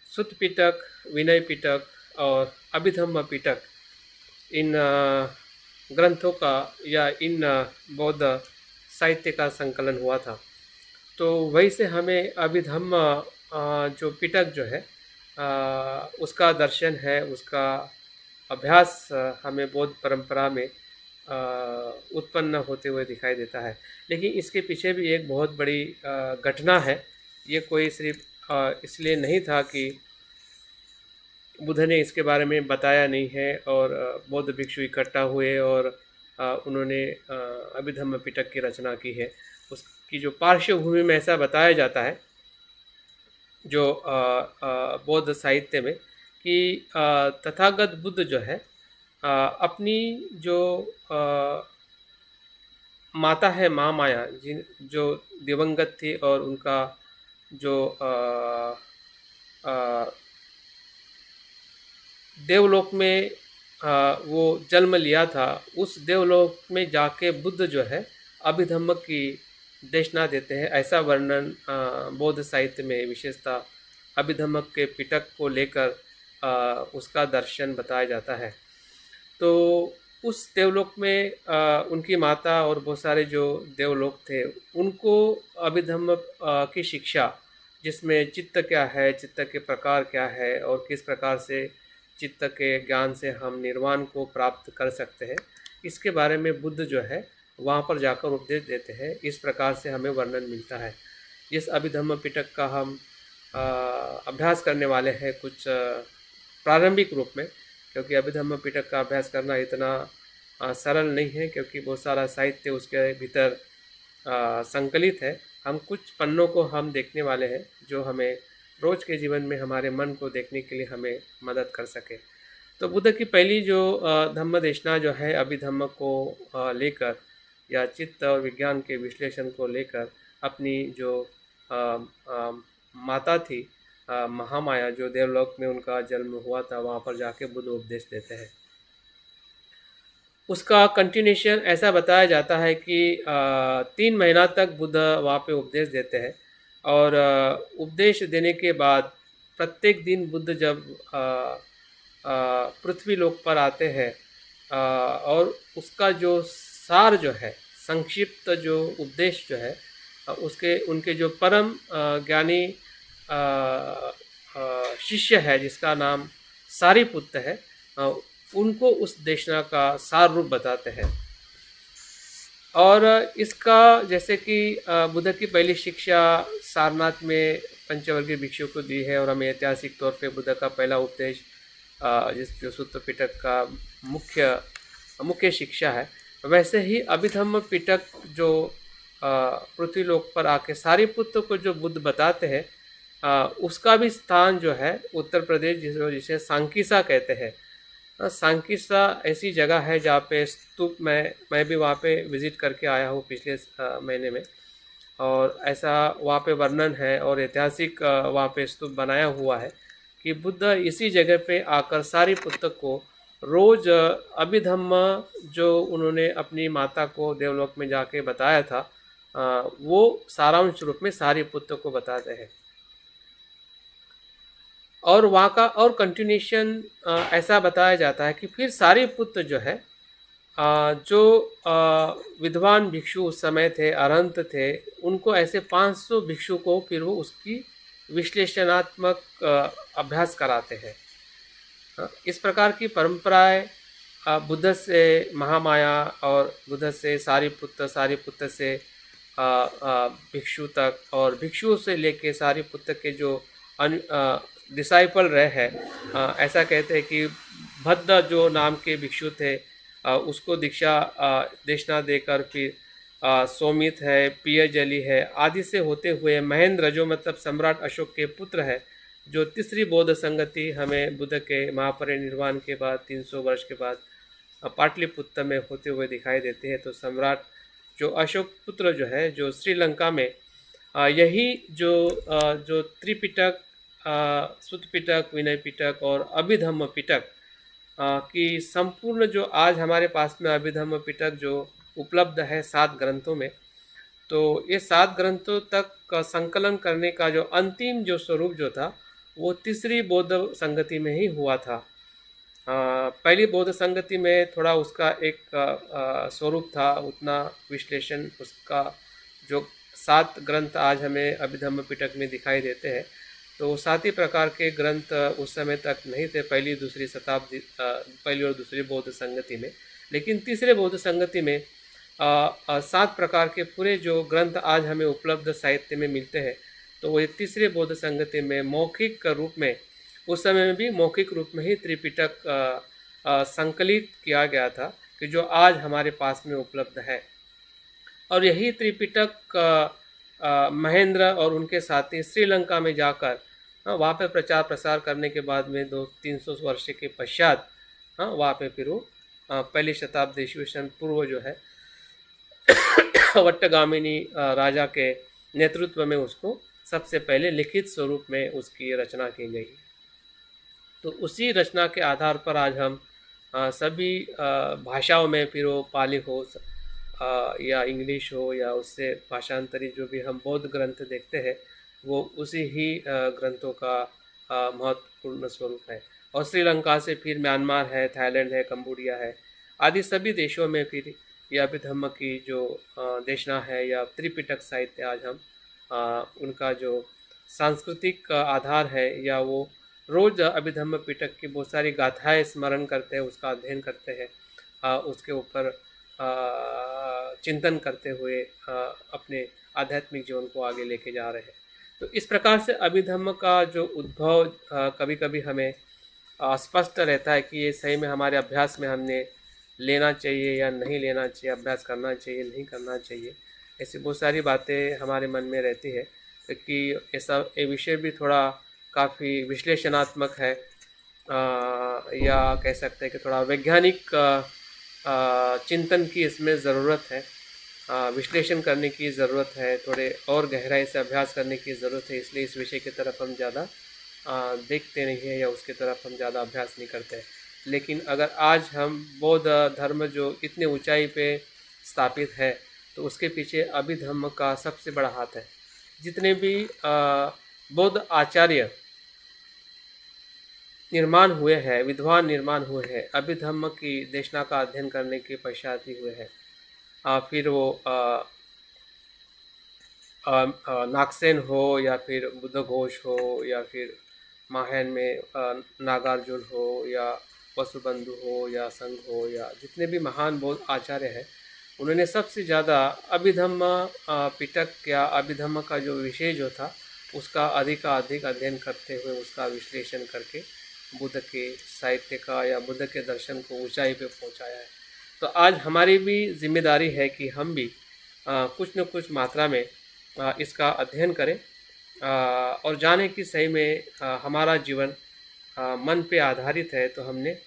सुत्त पिटक, विनय पिटक और अभिधम्म पिटक इन ग्रंथों का या इन बौद्ध साहित्य का संकलन हुआ था। तो वहीं से हमें अभिधम्म जो पिटक जो है उसका दर्शन है, उसका अभ्यास हमें बौद्ध परंपरा में उत्पन्न होते हुए दिखाई देता है। लेकिन इसके पीछे भी एक बहुत बड़ी घटना है। ये कोई सिर्फ इसलिए नहीं था कि बुद्ध ने इसके बारे में बताया नहीं है और बौद्ध भिक्षु इकट्ठा हुए और उन्होंने अभिधम्म पिटक की रचना की है। उसकी जो पार्श्वभूमि में ऐसा बताया जाता है जो बौद्ध साहित्य में कि तथागत बुद्ध जो है अपनी जो माता है महामाया, जिन जो दिवंगत थी और उनका जो देवलोक में वो जन्म लिया था, उस देवलोक में जाके बुद्ध जो है अभिधम्म की देशना देते हैं। ऐसा वर्णन बौद्ध साहित्य में विशेषतः अभिधम्म के पिटक को लेकर उसका दर्शन बताया जाता है। तो उस देवलोक में उनकी माता और बहुत सारे जो देवलोक थे उनको अभिधम्म की शिक्षा, जिसमें चित्त क्या है, चित्त के प्रकार क्या है और किस प्रकार से चित्त के ज्ञान से हम निर्वाण को प्राप्त कर सकते हैं, इसके बारे में बुद्ध जो है वहाँ पर जाकर उपदेश देते हैं। इस प्रकार से हमें वर्णन मिलता है। जिस अभिधम्म पिटक का हम अभ्यास करने वाले हैं कुछ प्रारंभिक रूप में, क्योंकि अभिधम्म पिटक का अभ्यास करना इतना सरल नहीं है, क्योंकि बहुत सारा साहित्य उसके भीतर संकलित है। हम कुछ पन्नों को हम देखने वाले हैं जो हमें रोज के जीवन में हमारे मन को देखने के लिए हमें मदद कर सके। तो बुद्ध की पहली जो धम्म देशना जो है अभिधम्म को लेकर या चित्त और विज्ञान के विश्लेषण को लेकर अपनी जो माता थी महामाया, जो देवलोक में उनका जन्म हुआ था, वहाँ पर जाके बुद्ध उपदेश देते हैं। उसका कंटिन्यूशन ऐसा बताया जाता है कि 3 महीना तक बुद्ध वहाँ पे उपदेश देते हैं और उपदेश देने के बाद प्रत्येक दिन बुद्ध जब पृथ्वी लोक पर आते हैं और उसका जो सार जो है, संक्षिप्त जो उपदेश जो है, उसके उनके जो परम ज्ञानी शिष्य है जिसका नाम सारिपुत्त है, उनको उस देशना का सार रूप बताते हैं। और इसका जैसे कि बुद्ध की पहली शिक्षा सारनाथ में पंचवर्गीय भिक्षु को दी है और हमें ऐतिहासिक तौर पे बुद्ध का पहला उपदेश जिस जो सुत्त पिटक का मुख्य शिक्षा है, वैसे ही अभिधम्म पिटक जो पृथ्वीलोक पर आके सारिपुत्र को जो बुद्ध बताते हैं, उसका भी स्थान जो है उत्तर प्रदेश जिसे सांकीसा कहते हैं। सांकीसा ऐसी जगह है जहाँ पे स्तूप मैं भी वहाँ पे विज़िट करके आया हूँ पिछले महीने में, और ऐसा वहाँ पे वर्णन है और ऐतिहासिक वहाँ पे स्तूप बनाया हुआ है कि बुद्ध इसी जगह पे आकर सारिपुत्र को रोज़ अभिधम्म जो उन्होंने अपनी माता को देवलोक में जाके बताया था वो सारांश रूप में सारिपुत्र को बताते हैं। और वहाँ का और कंटिन्यूशन ऐसा बताया जाता है कि फिर सारिपुत्र जो है जो विद्वान भिक्षु उस समय थे, अरहंत थे, उनको ऐसे 500 भिक्षु को फिर वो उसकी विश्लेषणात्मक अभ्यास कराते हैं। इस प्रकार की परंपराएं बुद्ध से महामाया और बुद्ध से सारिपुत्र, सारिपुत्र से भिक्षु तक और भिक्षु से लेके सारिपुत्र के जो डिसाइपल रहे हैं, ऐसा कहते हैं कि भद्द जो नाम के भिक्षु थे उसको दीक्षा देशना देकर फिर सोमित है, पियजली है आदि से होते हुए महेंद्र जो मतलब सम्राट अशोक के पुत्र है, जो तीसरी बौद्ध संगति हमें बुद्ध के महापरिनिर्वाण के बाद 300 वर्ष के बाद पाटलिपुत्र में होते हुए दिखाई देते हैं। तो सम्राट जो अशोक पुत्र जो है, जो श्रीलंका में यही जो त्रिपिटक, सुत्त पिटक, विनय पिटक और अभिधम्म पिटक की संपूर्ण जो आज हमारे पास में अभिधम्म पिटक जो उपलब्ध है 7 ग्रंथों में, तो ये 7 ग्रंथों तक का संकलन करने का जो अंतिम जो स्वरूप जो था, वो तीसरी बौद्ध संगति में ही हुआ था। पहली बौद्ध संगति में थोड़ा उसका एक स्वरूप था, उतना विश्लेषण उसका जो 7 ग्रंथ आज हमें अभिधम्म पिटक में दिखाई देते हैं, तो 7 ही प्रकार के ग्रंथ उस समय तक नहीं थे पहली दूसरी शताब्दी, पहली और दूसरी बौद्ध संगति में। लेकिन तीसरे बौद्ध संगति में 7 प्रकार के पूरे जो ग्रंथ आज हमें उपलब्ध साहित्य में मिलते हैं, तो वो तीसरे बौद्ध संगति में मौखिक रूप में, उस समय में भी मौखिक रूप में ही त्रिपिटक संकलित किया गया था, कि जो आज हमारे पास में उपलब्ध है। और यही त्रिपिटक महेंद्र और उनके साथी श्रीलंका में जाकर वहाँ पे प्रचार प्रसार करने के बाद में 200-300 वर्ष के पश्चात वहाँ पे फिर वो पहली शताब्दी ईस्वी पूर्व जो है वट्टगामिनी राजा के नेतृत्व में उसको सबसे पहले लिखित स्वरूप में उसकी रचना की गई। तो उसी रचना के आधार पर आज हम सभी भाषाओं में, फिर वो पाली हो या इंग्लिश हो या उससे भाषांतरित जो भी हम बौद्ध ग्रंथ देखते हैं, वो उसी ही ग्रंथों का महत्वपूर्ण स्वरूप है। और श्रीलंका से फिर म्यांमार है, थाईलैंड है, कंबोडिया है आदि सभी देशों में फिर यह अभिधम्म की जो देशना है या त्रिपिटक साहित्य आज हम उनका जो सांस्कृतिक आधार है, या वो रोज़ अभिधम्म पिटक की बहुत सारी गाथाएं स्मरण करते हैं, उसका अध्ययन करते हैं, उसके ऊपर चिंतन करते हुए अपने आध्यात्मिक जीवन को आगे लेके जा रहे हैं। तो इस प्रकार से अभिधम्म का जो उद्भव कभी कभी हमें स्पष्ट रहता है कि ये सही में हमारे अभ्यास में हमने लेना चाहिए या नहीं लेना चाहिए, अभ्यास करना चाहिए नहीं करना चाहिए, ऐसी बहुत सारी बातें हमारे मन में रहती है कि ऐसा ये विषय भी थोड़ा काफ़ी विश्लेषणात्मक है, या कह सकते हैं कि थोड़ा वैज्ञानिक चिंतन की इसमें ज़रूरत है, विश्लेषण करने की ज़रूरत है, थोड़े और गहराई से अभ्यास करने की ज़रूरत है। इसलिए इस विषय की तरफ हम ज़्यादा देखते नहीं हैं या उसकी तरफ हम ज़्यादा अभ्यास नहीं करते हैं। लेकिन अगर आज हम बौद्ध धर्म जो इतने ऊंचाई पे स्थापित है, तो उसके पीछे अभिधम्म का सबसे बड़ा हाथ है। जितने भी बौद्ध आचार्य निर्माण हुए हैं, विद्वान निर्माण हुए हैं, अभिधम्म की देशना का अध्ययन करने के पश्चात ही हुए हैं। फिर वो नागसेन हो या फिर बुद्धघोष हो या फिर महायान में नागार्जुन हो या वसुबंधु हो या संघ हो या जितने भी महान बौद्ध आचार्य हैं, उन्होंने सबसे ज़्यादा अभिधम्म पिटक या अभिधम्म का जो विषय जो था उसका अधिक अध्ययन करते हुए उसका विश्लेषण करके बुद्ध के साहित्य का या बुद्ध के दर्शन को ऊंचाई पे पहुंचाया है। तो आज हमारी भी जिम्मेदारी है कि हम भी कुछ न कुछ मात्रा में इसका अध्ययन करें और जाने कि सही में हमारा जीवन मन पे आधारित है, तो हमने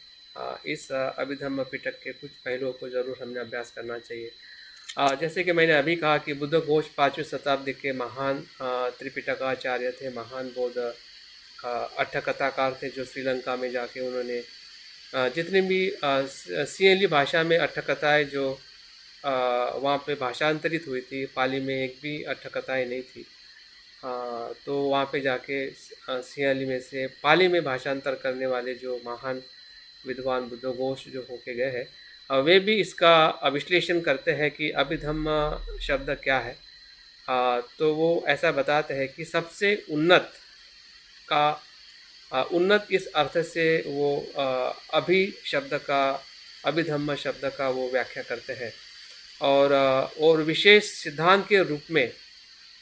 इस अभिधम्म पिटक के कुछ पहलुओं को ज़रूर हमने अभ्यास करना चाहिए। जैसे कि मैंने अभी कहा कि बुद्धघोष 5वीं शताब्दी के महान त्रिपिटकाचार्य थे, महान बौद्ध अट्ठकथाकार थे, जो श्रीलंका में जाके उन्होंने जितनी भी सिएली भाषा में अट्ठकथाएँ जो वहाँ पे भाषांतरित हुई थी, पाली में एक भी अट्ठकथाएँ नहीं थी, तो वहाँ पे जाके सियाली में से पाली में भाषांतर करने वाले जो महान विद्वान बुद्धघोष जो होके गए हैं, वे भी इसका विश्लेषण करते हैं कि अभिधम्म शब्द क्या है। तो वो ऐसा बताते हैं कि सबसे उन्नत का उन्नत इस अर्थ से वो शब्द का, अभिधम्म शब्द का वो व्याख्या करते हैं और विशेष सिद्धांत के रूप में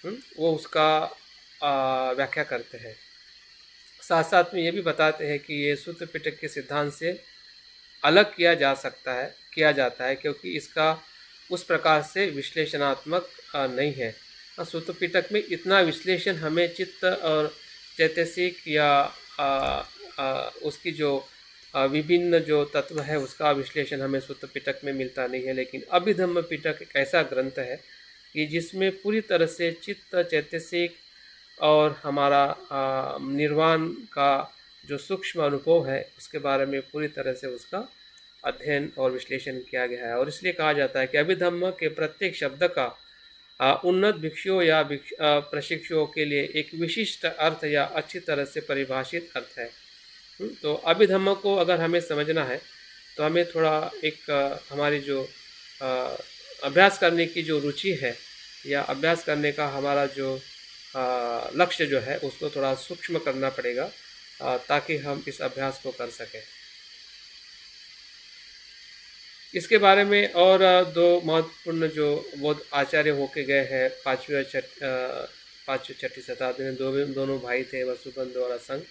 वो उसका व्याख्या करते हैं। साथ साथ में ये भी बताते हैं कि ये सूत्र पिटक के सिद्धांत से अलग किया जाता है क्योंकि इसका उस प्रकार से विश्लेषणात्मक नहीं है। सूत्र पिटक में इतना विश्लेषण हमें चित्त और चैतसिक या उसकी जो विभिन्न जो तत्व है उसका विश्लेषण हमें सूत्र पिटक में मिलता नहीं है। लेकिन अभिधम्म पिटक एक ऐसा ग्रंथ है कि जिसमें पूरी तरह से चित्त, चैतसिक और हमारा निर्वाण का जो सूक्ष्म अनुभव है उसके बारे में पूरी तरह से उसका अध्ययन और विश्लेषण किया गया है। और इसलिए कहा जाता है कि अभिधम्म के प्रत्येक शब्द का उन्नत भिक्षुओं या प्रशिक्षुओं के लिए एक विशिष्ट अर्थ या अच्छी तरह से परिभाषित अर्थ है। तो अभिधम्म को अगर हमें समझना है तो हमें थोड़ा एक हमारी जो अभ्यास करने की जो रुचि है या अभ्यास करने का हमारा जो लक्ष्य जो है उसको थोड़ा सूक्ष्म करना पड़ेगा ताकि हम इस अभ्यास को कर सकें। इसके बारे में और दो महत्वपूर्ण जो बौद्ध आचार्य होके गए हैं पाँचवीं और छठी शताब्दी में, दोनों भाई थे वसुबंध और असंग।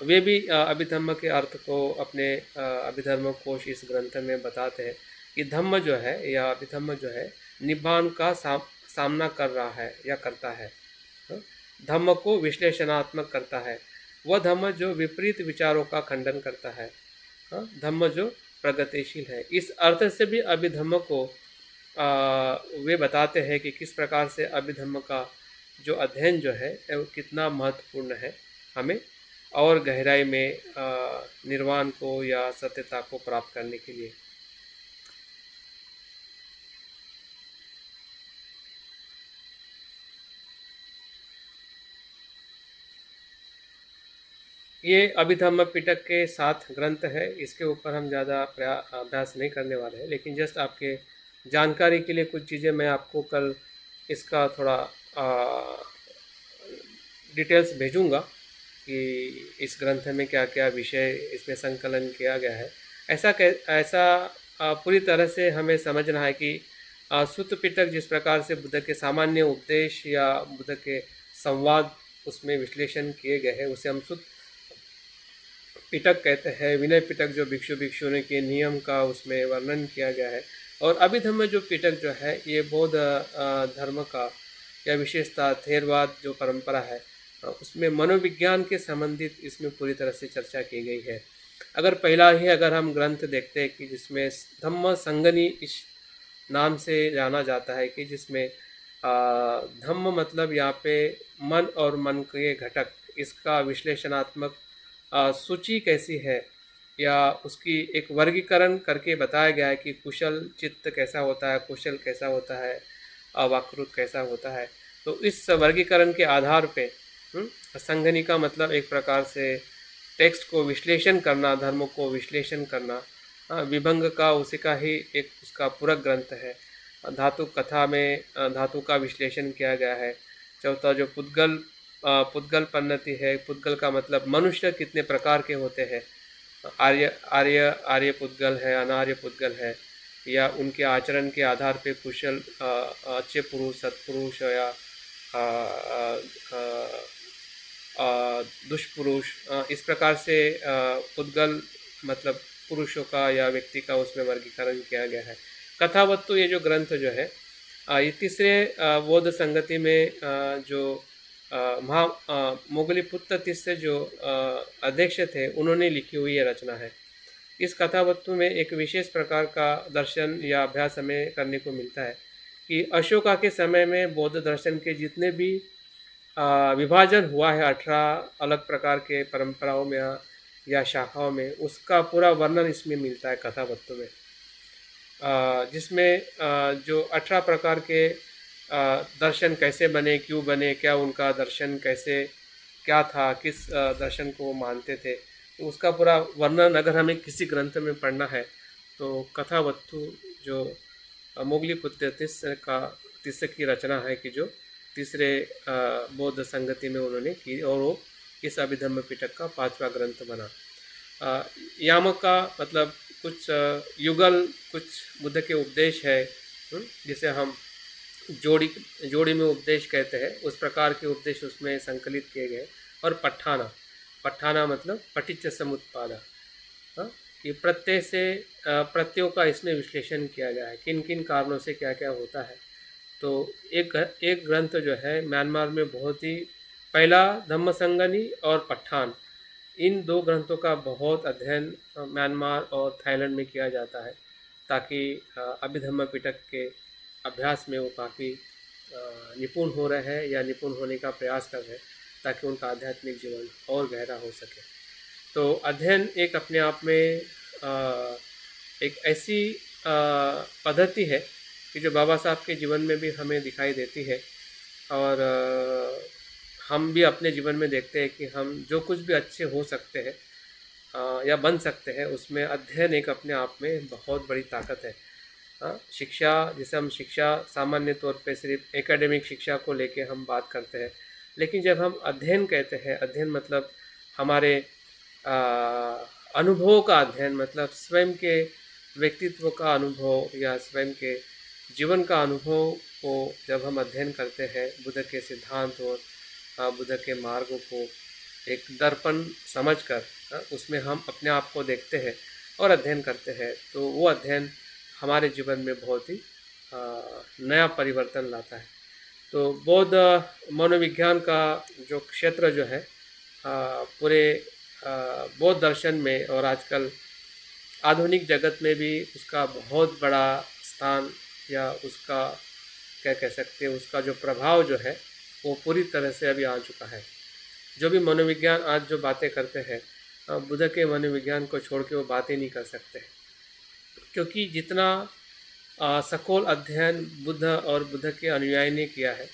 वे भी अभिधम्म के अर्थ को अपने अभिधर्म कोश इस ग्रंथ में बताते हैं कि धम्म जो है या अभिधम्म जो है निब्बान का सामना कर रहा है या करता है। धम्म को विश्लेषणात्मक करता है। वह धम्म जो विपरीत विचारों का खंडन करता है। धम्म जो प्रगतिशील है। इस अर्थ से भी अभिधम्म को वे बताते हैं कि किस प्रकार से अभिधम्म का जो अध्ययन जो है वो कितना महत्वपूर्ण है हमें और गहराई में निर्वाण को या सत्यता को प्राप्त करने के लिए। ये अभिधम्म पिटक के 7 ग्रंथ है। इसके ऊपर हम ज़्यादा अभ्यास नहीं करने वाले हैं, लेकिन जस्ट आपके जानकारी के लिए कुछ चीज़ें मैं आपको कल इसका थोड़ा डिटेल्स भेजूँगा कि इस ग्रंथ में क्या क्या विषय इसमें संकलन किया गया है। ऐसा पूरी तरह से हमें समझना है कि सूत्र पिटक जिस प्रकार से बुद्ध के सामान्य उपदेश या बुद्ध के संवाद उसमें विश्लेषण किए गए हैं उसे हम सूत्र पिटक कहते हैं। विनय पिटक जो भिक्षु भिक्षुणी के नियम का उसमें वर्णन किया गया है। और अभिधम्म जो पिटक जो है ये बौद्ध धर्म का या विशेषता थेरवाद जो परंपरा है उसमें मनोविज्ञान के संबंधित इसमें पूरी तरह से चर्चा की गई है। अगर हम ग्रंथ देखते हैं कि जिसमें धम्म संगनी इस नाम से जाना जाता है कि जिसमें धम्म मतलब यहाँ पे मन और मन के घटक, इसका विश्लेषणात्मक सूची कैसी है या उसकी एक वर्गीकरण करके बताया गया है कि कुशल चित्त कैसा होता है, कुशल कैसा होता है, अवाकृत कैसा होता है। तो इस वर्गीकरण के आधार पे संगनी का मतलब एक प्रकार से टेक्स्ट को विश्लेषण करना, धर्मों को विश्लेषण करना। विभंग का उसी का ही एक उसका पूरक ग्रंथ है। धातु कथा में धातु का विश्लेषण किया गया है। चौथा जो पुद्गल पन्नति है, पुद्गल का मतलब मनुष्य कितने प्रकार के होते हैं, आर्य पुद्गल है, अनार्य पुद्गल है, या उनके आचरण के आधार पे कुशल अच्छे पुरुष, सत्पुरुष या दुष्पुरुष, इस प्रकार से पुद्गल मतलब पुरुषों का या व्यक्ति का उसमें वर्गीकरण किया गया है। कथावत्तु ये जो ग्रंथ जो है ये तीसरे बौद्ध संगति में जो मोगलीपुत्र तीसरे जो अध्यक्ष थे उन्होंने लिखी हुई ये रचना है। इस कथावत्तु में एक विशेष प्रकार का दर्शन या अभ्यास हमें करने को मिलता है कि अशोका के समय में बौद्ध दर्शन के जितने भी विभाजन हुआ है 18 अलग प्रकार के परंपराओं में या शाखाओं में, उसका पूरा वर्णन इसमें मिलता है कथावत्तु में। जिसमें जो 18 प्रकार के दर्शन कैसे बने, क्यों बने, क्या उनका दर्शन कैसे क्या था, किस दर्शन को मानते थे, तो उसका पूरा वर्णन अगर हमें किसी ग्रंथ में पढ़ना है तो कथावत्तु जो मोगलीपुत्र तीसरे की रचना है कि जो तीसरे बौद्ध संगति में उन्होंने की और वो इस अभिधम्म पिटक का 5वां ग्रंथ बना। यामक का मतलब कुछ युगल, कुछ बुद्ध के उपदेश है जिसे हम जोड़ी में उपदेश कहते हैं, उस प्रकार के उपदेश उसमें संकलित किए गए। और पठाना मतलब पटिच्च समुत्पादा, कि प्रत्यय से प्रत्ययों का इसमें विश्लेषण किया गया है, किन किन कारणों से क्या क्या होता है। तो एक ग्रंथ जो है म्यांमार में बहुत ही, पहला धम्मसंगनी और पठान, इन दो ग्रंथों का बहुत अध्ययन म्यांमार और थाईलैंड में किया जाता है, ताकि अभिधम्म पिटक के अभ्यास में वो काफ़ी निपुण हो रहे हैं या निपुण होने का प्रयास कर रहे हैं, ताकि उनका आध्यात्मिक जीवन और गहरा हो सके। तो अध्ययन एक अपने आप में एक ऐसी पद्धति है कि जो बाबा साहब के जीवन में भी हमें दिखाई देती है, और हम भी अपने जीवन में देखते हैं कि हम जो कुछ भी अच्छे हो सकते हैं या बन सकते हैं, उसमें अध्ययन एक अपने आप में बहुत बड़ी ताकत है। शिक्षा, जैसे हम शिक्षा सामान्य तौर पे सिर्फ एकेडमिक शिक्षा को लेके हम बात करते हैं, लेकिन जब हम अध्ययन कहते हैं, अध्ययन मतलब हमारे अनुभव का अध्ययन, मतलब स्वयं के व्यक्तित्व का अनुभव या स्वयं के जीवन का अनुभव को जब हम अध्ययन करते हैं, बुद्ध के सिद्धांत और बुद्ध के मार्गों को एक दर्पण समझकर उसमें हम अपने आप को देखते हैं और अध्ययन करते हैं, तो वो अध्ययन हमारे जीवन में बहुत ही नया परिवर्तन लाता है। तो बौद्ध मनोविज्ञान का जो क्षेत्र जो है पूरे बौद्ध दर्शन में और आजकल आधुनिक जगत में भी उसका बहुत बड़ा स्थान, या उसका क्या कह सकते हैं, उसका जो प्रभाव जो है वो पूरी तरह से अभी आ चुका है। जो भी मनोविज्ञान आज जो बातें करते हैं, बुद्ध के मनोविज्ञान को छोड़ के वो बातें नहीं कर सकते, क्योंकि जितना सखोल अध्ययन बुद्ध और बुद्ध के अनुयायी ने किया है,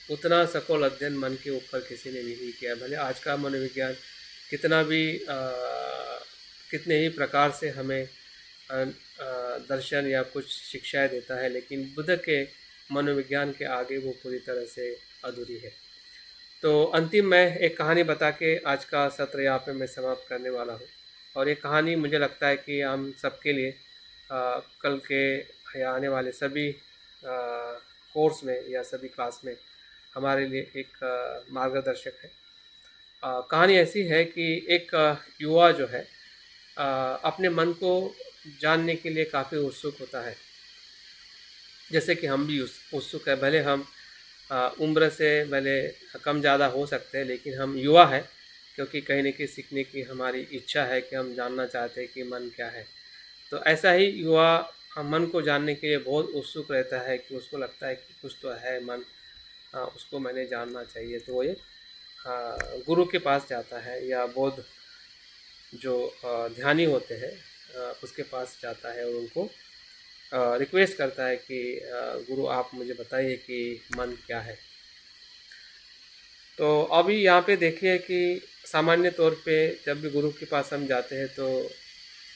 उतना सखोल अध्ययन मन के ऊपर किसी ने भी नहीं किया। भले आज का मनोविज्ञान कितना भी कितने ही प्रकार से हमें दर्शन या कुछ शिक्षाएं देता है, लेकिन बुद्ध के मनोविज्ञान के आगे वो पूरी तरह से अधूरी है। तो अंतिम मैं एक कहानी बता के आज का सत्र यहाँ पे मैं समाप्त करने वाला हूँ। और ये कहानी मुझे लगता है कि हम सबके लिए कल के या आने वाले सभी कोर्स में या सभी क्लास में हमारे लिए एक मार्गदर्शक है। कहानी ऐसी है कि एक युवा जो है अपने मन को जानने के लिए काफ़ी उत्सुक होता है, जैसे कि हम भी उत्सुक है। भले हम उम्र से भले कम ज़्यादा हो सकते हैं, लेकिन हम युवा है, क्योंकि कहीं न कहीं सीखने की हमारी इच्छा है कि हम जानना चाहते हैं कि मन क्या है। तो ऐसा ही युवा मन को जानने के लिए बहुत उत्सुक रहता है, कि उसको लगता है कि कुछ तो है मन, उसको मैंने जानना चाहिए। तो ये गुरु के पास जाता है, या बौद्ध जो ध्यानी होते हैं उसके पास जाता है और उनको रिक्वेस्ट करता है कि गुरु आप मुझे बताइए कि मन क्या है। तो अभी यहाँ पे देखिए कि सामान्य तौर पे जब भी गुरु के पास हम जाते हैं, तो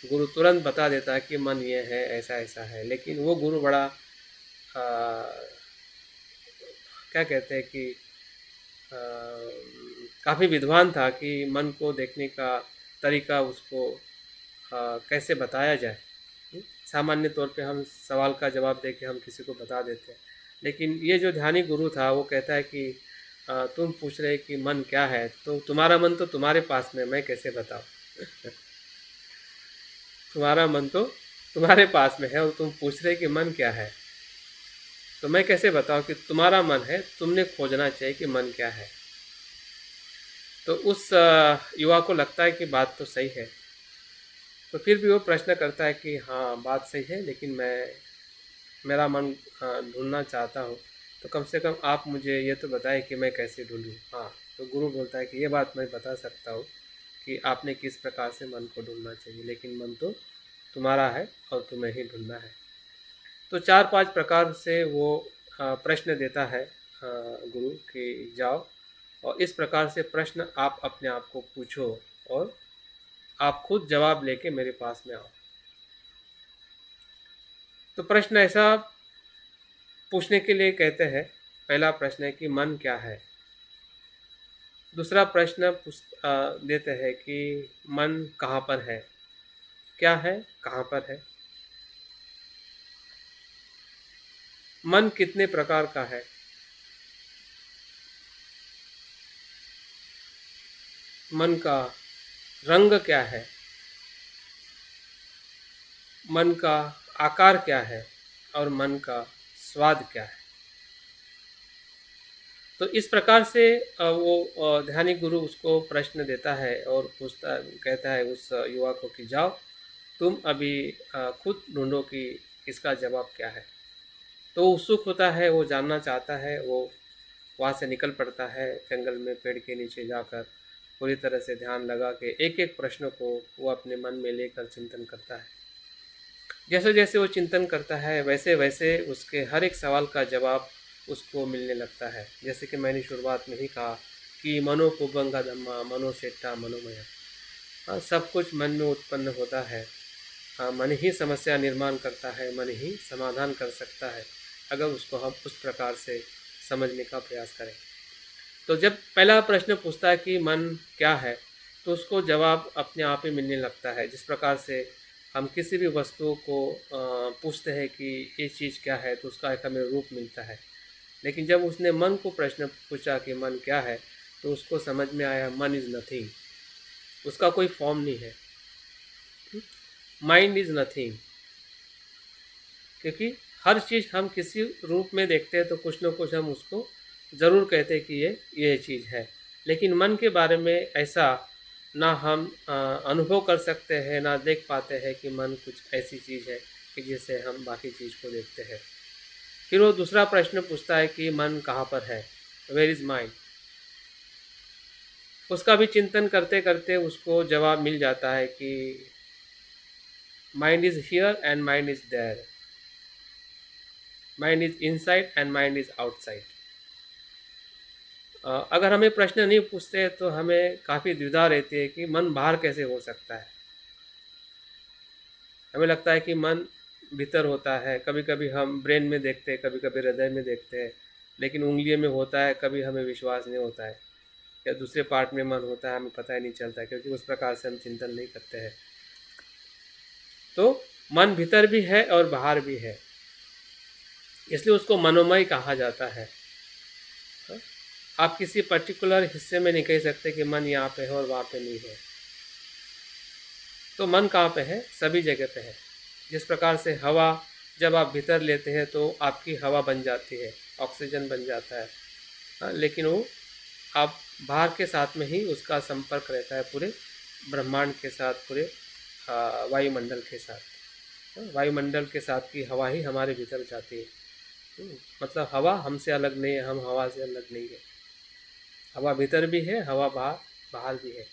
गुरु तुरंत बता देता है कि मन ये है, ऐसा ऐसा है। लेकिन वो गुरु बड़ा क्या कहते हैं कि काफ़ी विद्वान था कि मन को देखने का तरीका उसको कैसे बताया जाए। सामान्य तौर पे हम सवाल का जवाब दे के हम किसी को बता देते हैं, लेकिन ये जो ध्यानी गुरु था वो कहता है कि तुम पूछ रहे कि मन क्या है, तो तुम्हारा मन तो तुम्हारे पास में, मैं कैसे बताऊँ तुम्हारा मन तो तुम्हारे पास में है, और तुम पूछ रहे कि मन क्या है, तो मैं कैसे बताऊँ कि तुम्हारा मन है, तुमने खोजना चाहिए कि मन क्या है। तो उस युवा को लगता है कि बात तो सही है, तो फिर भी वो प्रश्न करता है कि हाँ बात सही है, लेकिन मेरा मन ढूंढना चाहता हूँ, तो कम से कम आप मुझे ये तो बताएं कि मैं कैसे ढूंढूँ। हाँ, तो गुरु बोलता है कि ये बात मैं बता सकता हूँ कि आपने किस प्रकार से मन को ढूंढना चाहिए, लेकिन मन तो तुम्हारा है और तुम्हें ही ढूंढना है। तो 4-5 प्रकार से वो प्रश्न देता है गुरु कि जाओ और इस प्रकार से प्रश्न आप अपने आप को पूछो, और आप खुद जवाब लेके मेरे पास में आओ। तो प्रश्न ऐसा पूछने के लिए कहते हैं, पहला प्रश्न है कि मन क्या है। दूसरा प्रश्न देते हैं कि मन कहाँ पर है, क्या है, कहाँ पर है। मन कितने प्रकार का है, मन का रंग क्या है, मन का आकार क्या है और मन का स्वाद क्या है। तो इस प्रकार से वो ध्यानी गुरु उसको प्रश्न देता है और पूछता कहता है उस युवा को कि जाओ तुम अभी खुद ढूंढो कि इसका जवाब क्या है। तो उत्सुक होता है, वो जानना चाहता है, वो वहाँ से निकल पड़ता है, जंगल में पेड़ के नीचे जाकर पूरी तरह से ध्यान लगा के एक एक प्रश्न को वो अपने मन में लेकर चिंतन करता है। जैसे जैसे वो चिंतन करता है वैसे वैसे उसके हर एक सवाल का जवाब उसको मिलने लगता है। जैसे कि मैंने शुरुआत में ही कहा कि मनो पुबंगा धम्मा मनो सेट्टा मनोमय। सब कुछ मन में उत्पन्न होता है। मन ही समस्या निर्माण करता है, मन ही समाधान कर सकता है अगर उसको हम उस प्रकार से समझने का प्रयास करें। तो जब पहला प्रश्न पूछता है कि मन क्या है, तो उसको जवाब अपने आप ही मिलने लगता है। जिस प्रकार से हम किसी भी वस्तु को पूछते हैं कि ये चीज़ क्या है, तो उसका एक हमें रूप मिलता है। लेकिन जब उसने मन को प्रश्न पूछा कि मन क्या है, तो उसको समझ में आया मन इज़ नथिंग, उसका कोई फॉर्म नहीं है। माइंड इज़ नथिंग, क्योंकि हर चीज़ हम किसी रूप में देखते हैं तो कुछ न कुछ हम उसको ज़रूर कहते हैं कि ये चीज़ है। लेकिन मन के बारे में ऐसा ना हम अनुभव कर सकते हैं, ना देख पाते हैं कि मन कुछ ऐसी चीज़ है कि जिससे हम बाकी चीज़ को देखते हैं। फिर वो दूसरा प्रश्न पूछता है कि मन कहाँ पर है, वेयर इज़ माइंड। उसका भी चिंतन करते करते उसको जवाब मिल जाता है कि mind is here and mind is there, mind is inside and mind is outside. अगर हमें प्रश्न नहीं पूछते तो हमें काफ़ी द्विधा रहती है कि मन बाहर कैसे हो सकता है। हमें लगता है कि मन भीतर होता है, कभी कभी हम ब्रेन में देखते हैं, कभी कभी हृदय में देखते हैं, लेकिन उंगलियों में होता है, कभी हमें विश्वास नहीं होता है, या दूसरे पार्ट में मन होता है, हमें पता ही नहीं चलता है, क्योंकि उस प्रकार से हम चिंतन नहीं करते हैं। तो मन भीतर भी है और बाहर भी है, इसलिए उसको मनोमय कहा जाता है। आप किसी पर्टिकुलर हिस्से में नहीं कह सकते कि मन यहाँ पे है और वहाँ पे नहीं है। तो मन कहाँ पे है? सभी जगह पे है। जिस प्रकार से हवा जब आप भीतर लेते हैं तो आपकी हवा बन जाती है, ऑक्सीजन बन जाता है, लेकिन वो आप बाहर के साथ में ही उसका संपर्क रहता है पूरे ब्रह्मांड के साथ, पूरे वायुमंडल के साथ। वायुमंडल के साथ की हवा ही हमारे भीतर जाती है। मतलब हवा हमसे अलग नहीं है, हम हवा से अलग नहीं है। हवा भीतर भी है, हवा बाहर बाहर भी है।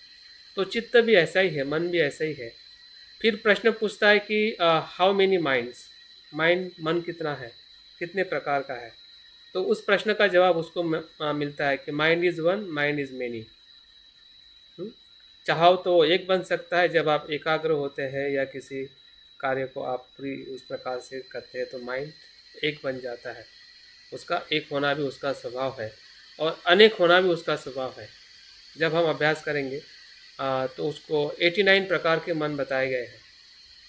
तो चित्त भी ऐसा ही है, मन भी ऐसा ही है। फिर प्रश्न पूछता है कि हाउ मेनी माइंड्स, माइंड मन कितना है, कितने प्रकार का है। तो उस प्रश्न का जवाब उसको मिलता है कि mind is one, mind is many. चाहो तो एक बन सकता है, जब आप एकाग्र होते हैं या किसी कार्य को आप पूरी उस प्रकार से करते हैं तो माइंड एक बन जाता है। उसका एक होना भी उसका स्वभाव है और अनेक होना भी उसका स्वभाव है। जब हम अभ्यास करेंगे तो उसको 89 प्रकार के मन बताए गए हैं।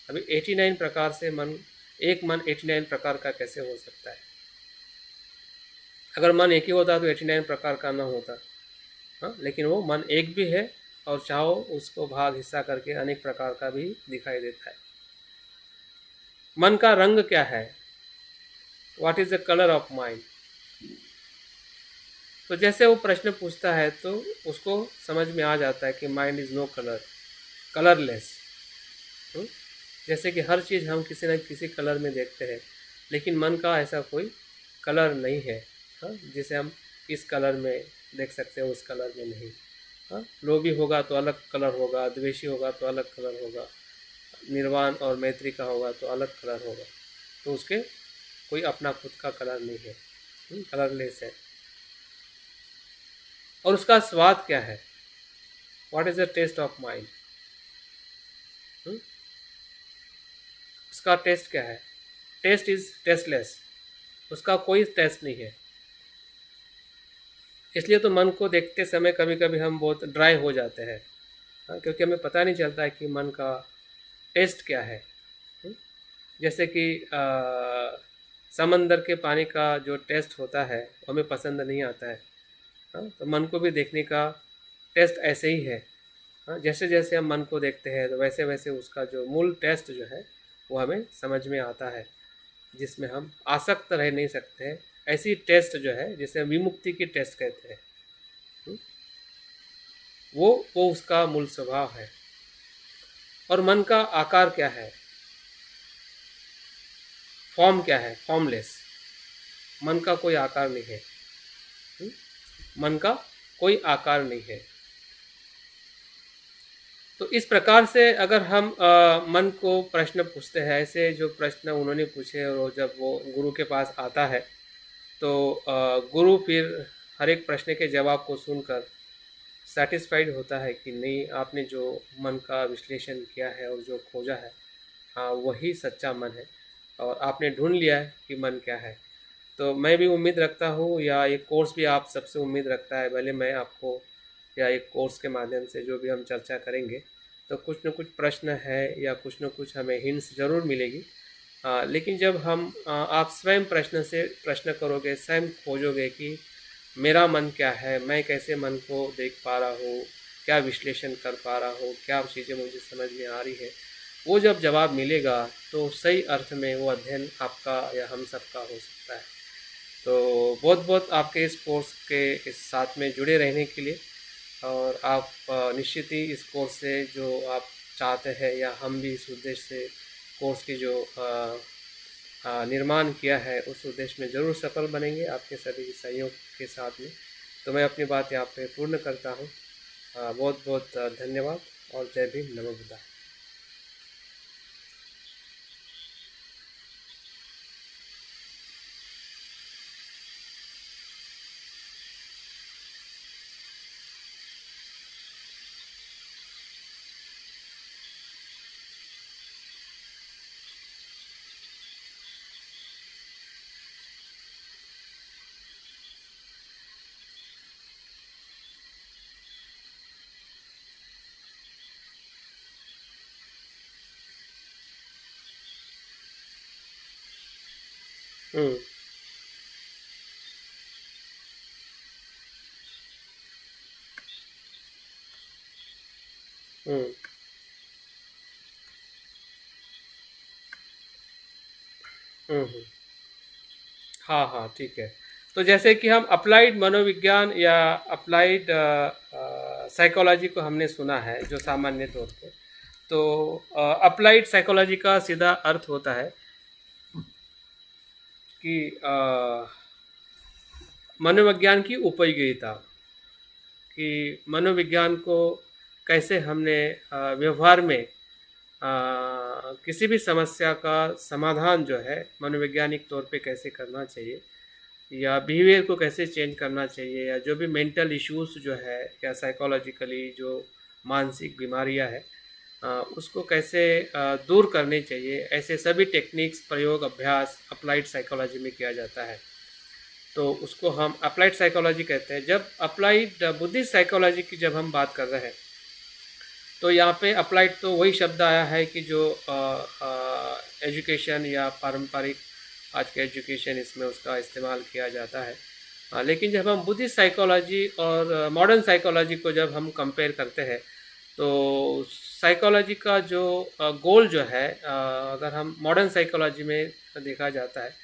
अभी 89 प्रकार से मन, एक मन 89 प्रकार का कैसे हो सकता है? अगर मन एक ही होता तो 89 प्रकार का ना होता। हाँ, लेकिन वो मन एक भी है और चाहो उसको भाग हिस्सा करके अनेक प्रकार का भी दिखाई देता है। मन का रंग क्या है? What is the colour of mind? तो जैसे वो प्रश्न पूछता है तो उसको समझ में आ जाता है कि mind is no colour, colourless. जैसे कि हर चीज़ हम किसी न किसी कलर में देखते हैं, लेकिन मन का ऐसा कोई कलर नहीं है। हाँ, जिसे हम इस कलर में देख सकते हैं, उस कलर में नहीं। हाँ, लोभी होगा तो अलग कलर होगा, द्वेषी होगा तो अलग कलर होगा, निर्वाण और मैत्री का होगा तो अलग कलर होगा। तो उसके कोई अपना खुद का कलर नहीं है, कलरलेस है। और उसका स्वाद क्या है? What is the taste of mind? उसका टेस्ट क्या है? टेस्ट इज टेस्टलेस, उसका कोई टेस्ट नहीं है। इसलिए तो मन को देखते समय कभी कभी हम बहुत ड्राई हो जाते हैं। हाँ, क्योंकि हमें पता नहीं चलता है कि मन का टेस्ट क्या है। जैसे कि समंदर के पानी का जो टेस्ट होता है वो हमें पसंद नहीं आता है। हाँ, तो मन को भी देखने का टेस्ट ऐसे ही है। हाँ, जैसे जैसे हम मन को देखते हैं तो वैसे वैसे उसका जो मूल टेस्ट जो है वो हमें समझ में आता है, जिसमें हम आसक्त रह नहीं सकते हैं। ऐसी टेस्ट जो है जिसे विमुक्ति की टेस्ट कहते हैं, हम्म, वो उसका मूल स्वभाव है। और मन का आकार क्या है, फॉर्म क्या है, फॉर्मलेस। मन का कोई आकार नहीं है, हम्म, मन का कोई आकार नहीं है। तो इस प्रकार से अगर हम मन को प्रश्न पूछते हैं, ऐसे जो प्रश्न उन्होंने पूछे, और जब वो गुरु के पास आता है तो गुरु फिर हर एक प्रश्न के जवाब को सुनकर सेटिस्फाइड होता है कि नहीं, आपने जो मन का विश्लेषण किया है और जो खोजा है, हाँ वही सच्चा मन है, और आपने ढूंढ लिया है कि मन क्या है। तो मैं भी उम्मीद रखता हूँ, या एक कोर्स भी आप सबसे उम्मीद रखता है, भले मैं आपको या एक कोर्स के माध्यम से जो भी हम चर्चा करेंगे, तो कुछ न कुछ प्रश्न है या कुछ न कुछ हमें हिंट्स ज़रूर मिलेगी। लेकिन जब हम आप स्वयं प्रश्न से प्रश्न करोगे, स्वयं खोजोगे कि मेरा मन क्या है, मैं कैसे मन को देख पा रहा हूँ, क्या विश्लेषण कर पा रहा हूँ, क्या चीज़ें मुझे समझ में आ रही है, वो जब जवाब मिलेगा तो सही अर्थ में वो अध्ययन आपका या हम सबका हो सकता है। तो बहुत बहुत आपके इस कोर्स के इस साथ में जुड़े रहने के लिए, और आप निश्चित ही इस कोर्स से जो आप चाहते हैं, या हम भी इस उद्देश्य से कोर्स की जो निर्माण किया है, उस उद्देश्य में ज़रूर सफल बनेंगे आपके सभी सहयोग के साथ में। तो मैं अपनी बात यहाँ पे पूर्ण करता हूँ। बहुत बहुत धन्यवाद, और जय भीम, नमो बुद्धाय। हम्म। हम्म। हम्म। हाँ हाँ, ठीक है। तो जैसे कि हम अप्लाइड मनोविज्ञान या अप्लाइड साइकोलॉजी को हमने सुना है जो सामान्य तौर पे, तो अप्लाइड साइकोलॉजी का सीधा अर्थ होता है कि मनोविज्ञान की उपयोगिता, कि मनोविज्ञान को कैसे हमने व्यवहार में किसी भी समस्या का समाधान जो है मनोवैज्ञानिक तौर पे कैसे करना चाहिए, या बिहेवियर को कैसे चेंज करना चाहिए, या जो भी मेंटल इश्यूज जो है, या साइकोलॉजिकली जो मानसिक बीमारियां है, उसको कैसे दूर करने चाहिए, ऐसे सभी टेक्निक्स, प्रयोग, अभ्यास अप्लाइड साइकोलॉजी में किया जाता है। तो उसको हम अप्लाइड साइकोलॉजी कहते हैं। जब अप्लाइड बुद्धिस्ट साइकोलॉजी की जब हम बात कर रहे हैं, तो यहाँ पे अप्लाइड तो वही शब्द आया है कि जो एजुकेशन या पारंपरिक आज के एजुकेशन, इसमें उसका इस्तेमाल किया जाता है। लेकिन जब हम बुद्धिस्ट साइकोलॉजी और मॉडर्न साइकोलॉजी को जब हम कंपेयर करते हैं, तो साइकोलॉजी का जो गोल जो है, अगर हम मॉडर्न साइकोलॉजी में देखा जाता है,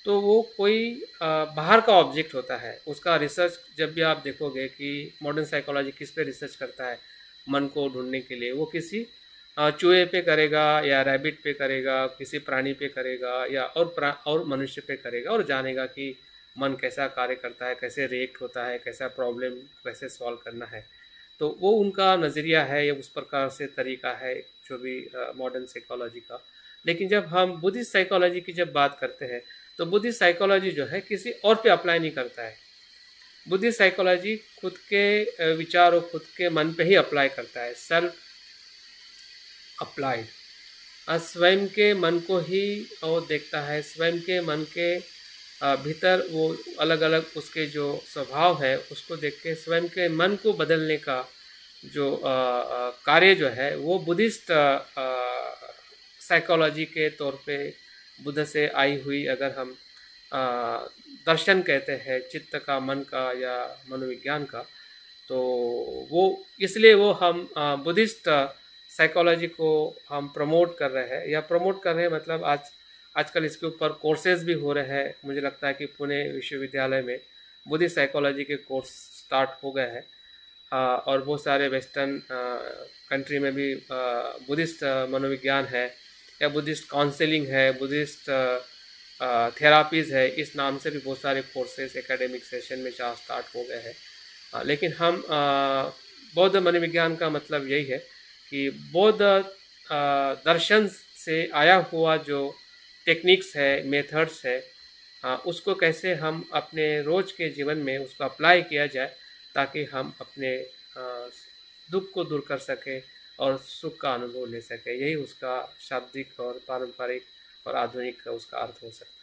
तो वो कोई बाहर का ऑब्जेक्ट होता है। उसका रिसर्च जब भी आप देखोगे कि मॉडर्न साइकोलॉजी किस पे रिसर्च करता है मन को ढूंढने के लिए, वो किसी चूहे पे करेगा, या रैबिट पे करेगा, किसी प्राणी पे करेगा, या और मनुष्य पे करेगा, और जानेगा कि मन कैसा कार्य करता है, कैसे रिएक्ट होता है, कैसा प्रॉब्लम कैसे सॉल्व करना है। तो वो उनका नज़रिया है, या उस प्रकार से तरीका है जो भी मॉडर्न साइकोलॉजी का। लेकिन जब हम बुद्धिस्ट साइकोलॉजी की जब बात करते हैं, तो बुद्धिस्ट साइकोलॉजी जो है किसी और पे अप्लाई नहीं करता है। बुद्धिस्ट साइकोलॉजी खुद के विचार और खुद के मन पे ही अप्लाई करता है, सेल्फ अप्लाइड। स्वयं के मन को ही वो देखता है, स्वयं के मन के भीतर वो अलग अलग उसके जो स्वभाव है उसको देख के स्वयं के मन को बदलने का जो कार्य जो है, वो बुद्धिस्ट साइकोलॉजी के तौर पे बुद्ध से आई हुई, अगर हम अ, दर्शन कहते हैं, चित्त का, मन का, या मनोविज्ञान का, तो वो इसलिए वो हम बुद्धिस्ट साइकोलॉजी को हम प्रमोट कर रहे हैं, या प्रमोट कर रहे हैं मतलब आजकल इसके ऊपर कोर्सेज भी हो रहे हैं। मुझे लगता है कि पुणे विश्वविद्यालय में बुद्धिस्ट साइकोलॉजी के कोर्स स्टार्ट हो गए हैं। और बहुत सारे वेस्टर्न कंट्री में भी बुद्धिस्ट मनोविज्ञान है, या बुद्धिस्ट काउंसलिंग है, बुद्धिस्ट थेरापीज़ है, इस नाम से भी बहुत सारे कोर्सेज एकेडमिक सेशन में स्टार्ट हो गए हैं। लेकिन हम बौद्ध मनोविज्ञान का मतलब यही है कि बौद्ध दर्शन से आया हुआ जो टेक्निक्स है, मेथड्स है, उसको कैसे हम अपने रोज़ के जीवन में उसको अप्लाई किया जाए, ताकि हम अपने दुख को दूर कर सकें और सुख का अनुभव ले सकें। यही उसका शाब्दिक और पारंपरिक और आधुनिक उसका अर्थ हो सकता है।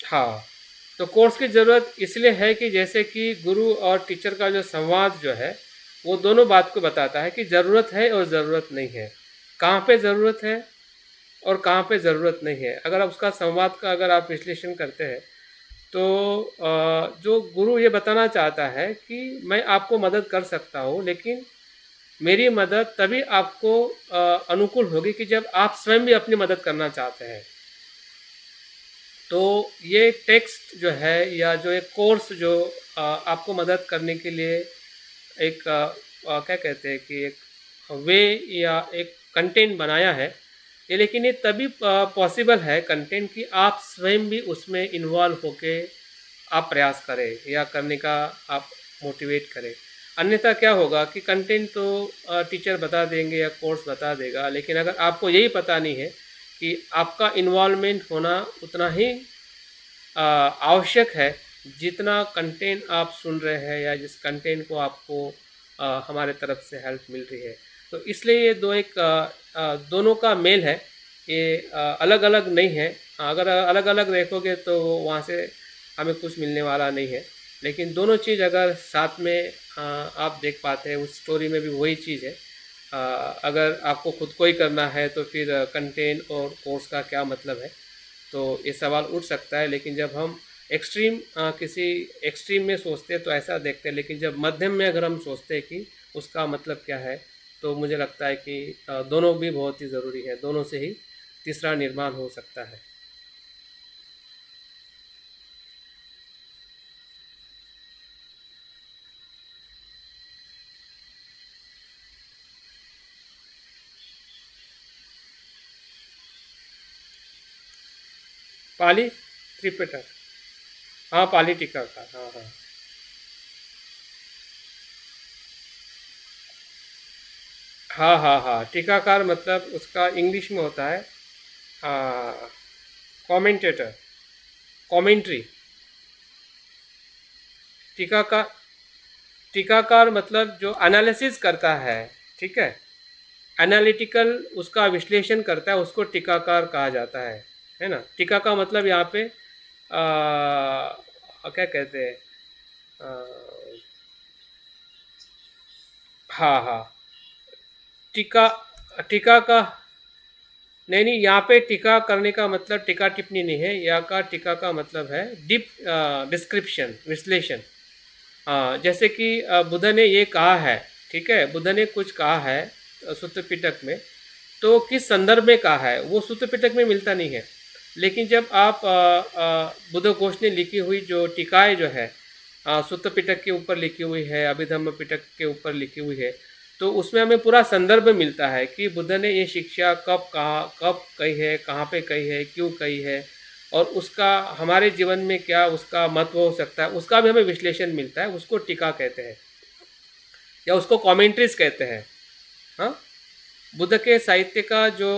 हाँ, तो कोर्स की ज़रूरत इसलिए है कि जैसे कि गुरु और टीचर का जो संवाद जो है, वो दोनों बात को बताता है कि ज़रूरत है और ज़रूरत नहीं है, कहाँ पे ज़रूरत है और कहाँ पे ज़रूरत नहीं है। अगर आप उसका संवाद का अगर आप विश्लेषण करते हैं, तो जो गुरु ये बताना चाहता है कि मैं आपको मदद कर सकता हूँ, लेकिन मेरी मदद तभी आपको अनुकूल होगी कि जब आप स्वयं भी अपनी मदद करना चाहते हैं। तो ये टेक्स्ट जो है, या जो एक कोर्स जो आपको मदद करने के लिए एक क्या कहते हैं कि एक वे या एक कंटेंट बनाया है ये, लेकिन ये तभी पॉसिबल है कंटेंट कि आप स्वयं भी उसमें इन्वॉल्व होके आप प्रयास करें या करने का आप मोटिवेट करें। अन्यथा क्या होगा कि कंटेंट तो टीचर बता देंगे या कोर्स बता देगा, लेकिन अगर आपको यही पता नहीं है कि आपका इन्वॉल्वमेंट होना उतना ही आवश्यक है जितना कंटेंट आप सुन रहे हैं, या जिस कंटेंट को आपको हमारे तरफ से हेल्प मिल रही है। तो इसलिए ये दोनों का मेल है, ये अलग अलग नहीं है। अगर अलग अलग देखोगे तो वहाँ से हमें कुछ मिलने वाला नहीं है, लेकिन दोनों चीज़ अगर साथ में आप देख पाते हैं, उस स्टोरी में भी वही चीज़ है। अगर आपको खुद को ही करना है तो फिर कंटेंट और कोर्स का क्या मतलब है, तो ये सवाल उठ सकता है। लेकिन जब हम किसी एक्सट्रीम में सोचते हैं तो ऐसा देखते हैं, लेकिन जब मध्यम में अगर हम सोचते हैं कि उसका मतलब क्या है, तो मुझे लगता है कि दोनों भी बहुत ही ज़रूरी है, दोनों से ही तीसरा निर्माण हो सकता है। पाली त्रिपिटक, हाँ पाली टीका का, हाँ हाँ। हाँ हाँ हाँ, टीकाकार मतलब उसका इंग्लिश में होता है कमेंटेटर, कमेंट्री। टीकाकार, टीकाकार मतलब जो एनालिसिस करता है, ठीक है, एनालिटिकल उसका विश्लेषण करता है, उसको टीकाकार कहा जाता है ना। टीका का मतलब यहाँ पे क्या कहते हैं, हाँ हाँ, टीका, टीका का, नहीं नहीं, यहाँ पे टीका करने का मतलब टीका टिप्पणी नहीं है, यहाँ का टीका का मतलब है डीप डिस्क्रिप्शन, विश्लेषण। जैसे कि बुद्ध ने ये कहा है, ठीक है, बुद्ध ने कुछ कहा है सूत्र पिटक में, तो किस संदर्भ में कहा है वो सूत्र पिटक में मिलता नहीं है। लेकिन जब आप बुद्ध घोष ने लिखी हुई जो टीकाएँ जो है, सूत्र पिटक के ऊपर लिखी हुई है, अभिधम्म पिटक के ऊपर लिखी हुई है, तो उसमें हमें पूरा संदर्भ मिलता है कि बुद्ध ने ये शिक्षा कब कहा, कब कही है, कहाँ पे कही है, क्यों कही है, और उसका हमारे जीवन में क्या उसका महत्व हो सकता है, उसका भी हमें विश्लेषण मिलता है। उसको टीका कहते हैं या उसको कमेंट्रीज कहते हैं। हाँ, बुद्ध के साहित्य का जो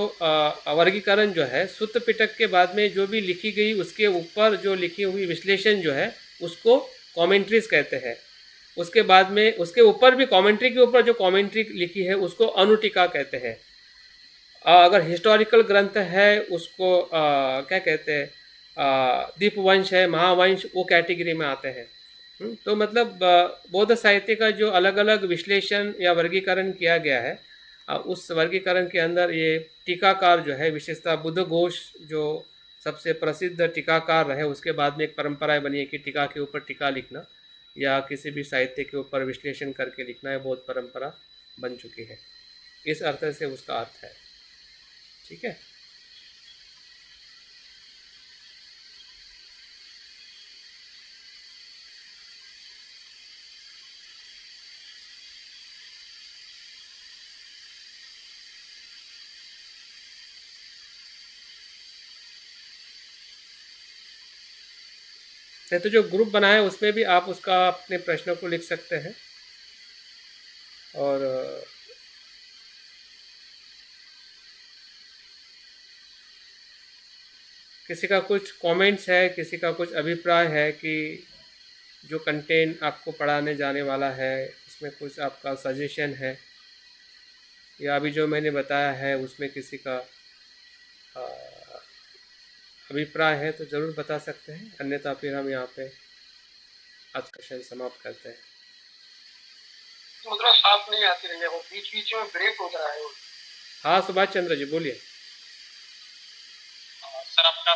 वर्गीकरण जो है, सूत्र पिटक के बाद में जो भी लिखी गई उसके ऊपर जो लिखी हुई विश्लेषण जो है, उसको कमेंट्रीज कहते हैं। उसके बाद में उसके ऊपर भी कमेंट्री के ऊपर जो कमेंट्री लिखी है उसको अनुटीका कहते हैं। अगर हिस्टोरिकल ग्रंथ है उसको क्या कहते हैं, दीपवंश है, महावंश, वो कैटेगरी में आते हैं। तो मतलब बौद्ध साहित्य का जो अलग अलग विश्लेषण या वर्गीकरण किया गया है, उस वर्गीकरण के अंदर ये टीकाकार जो है, विशेषतः बुद्ध घोष जो सबसे प्रसिद्ध टीकाकार रहे, उसके बाद में एक परंपरा बनी है कि टीका के ऊपर टीका लिखना या किसी भी साहित्य के ऊपर विश्लेषण करके लिखना है, बहुत परंपरा बन चुकी है। इस अर्थ से उसका अर्थ है। ठीक है। तो जो ग्रुप बनाया है उसमें भी आप उसका अपने प्रश्नों को लिख सकते हैं। और किसी का कुछ कमेंट्स है, किसी का कुछ अभिप्राय है कि जो कंटेंट आपको पढ़ाने जाने वाला है उसमें कुछ आपका सजेशन है, या अभी जो मैंने बताया है उसमें किसी का अ, अभिप्राय है तो ज़रूर बता सकते हैं, अन्यथा फिर हम यहाँ पे आज का सेशन समाप्त करते हैं। मुद्रा साफ नहीं आती रही है, वो बीच बीच में ब्रेक हो रहा है। हाँ सुभाष चंद्र जी बोलिए। सर आपका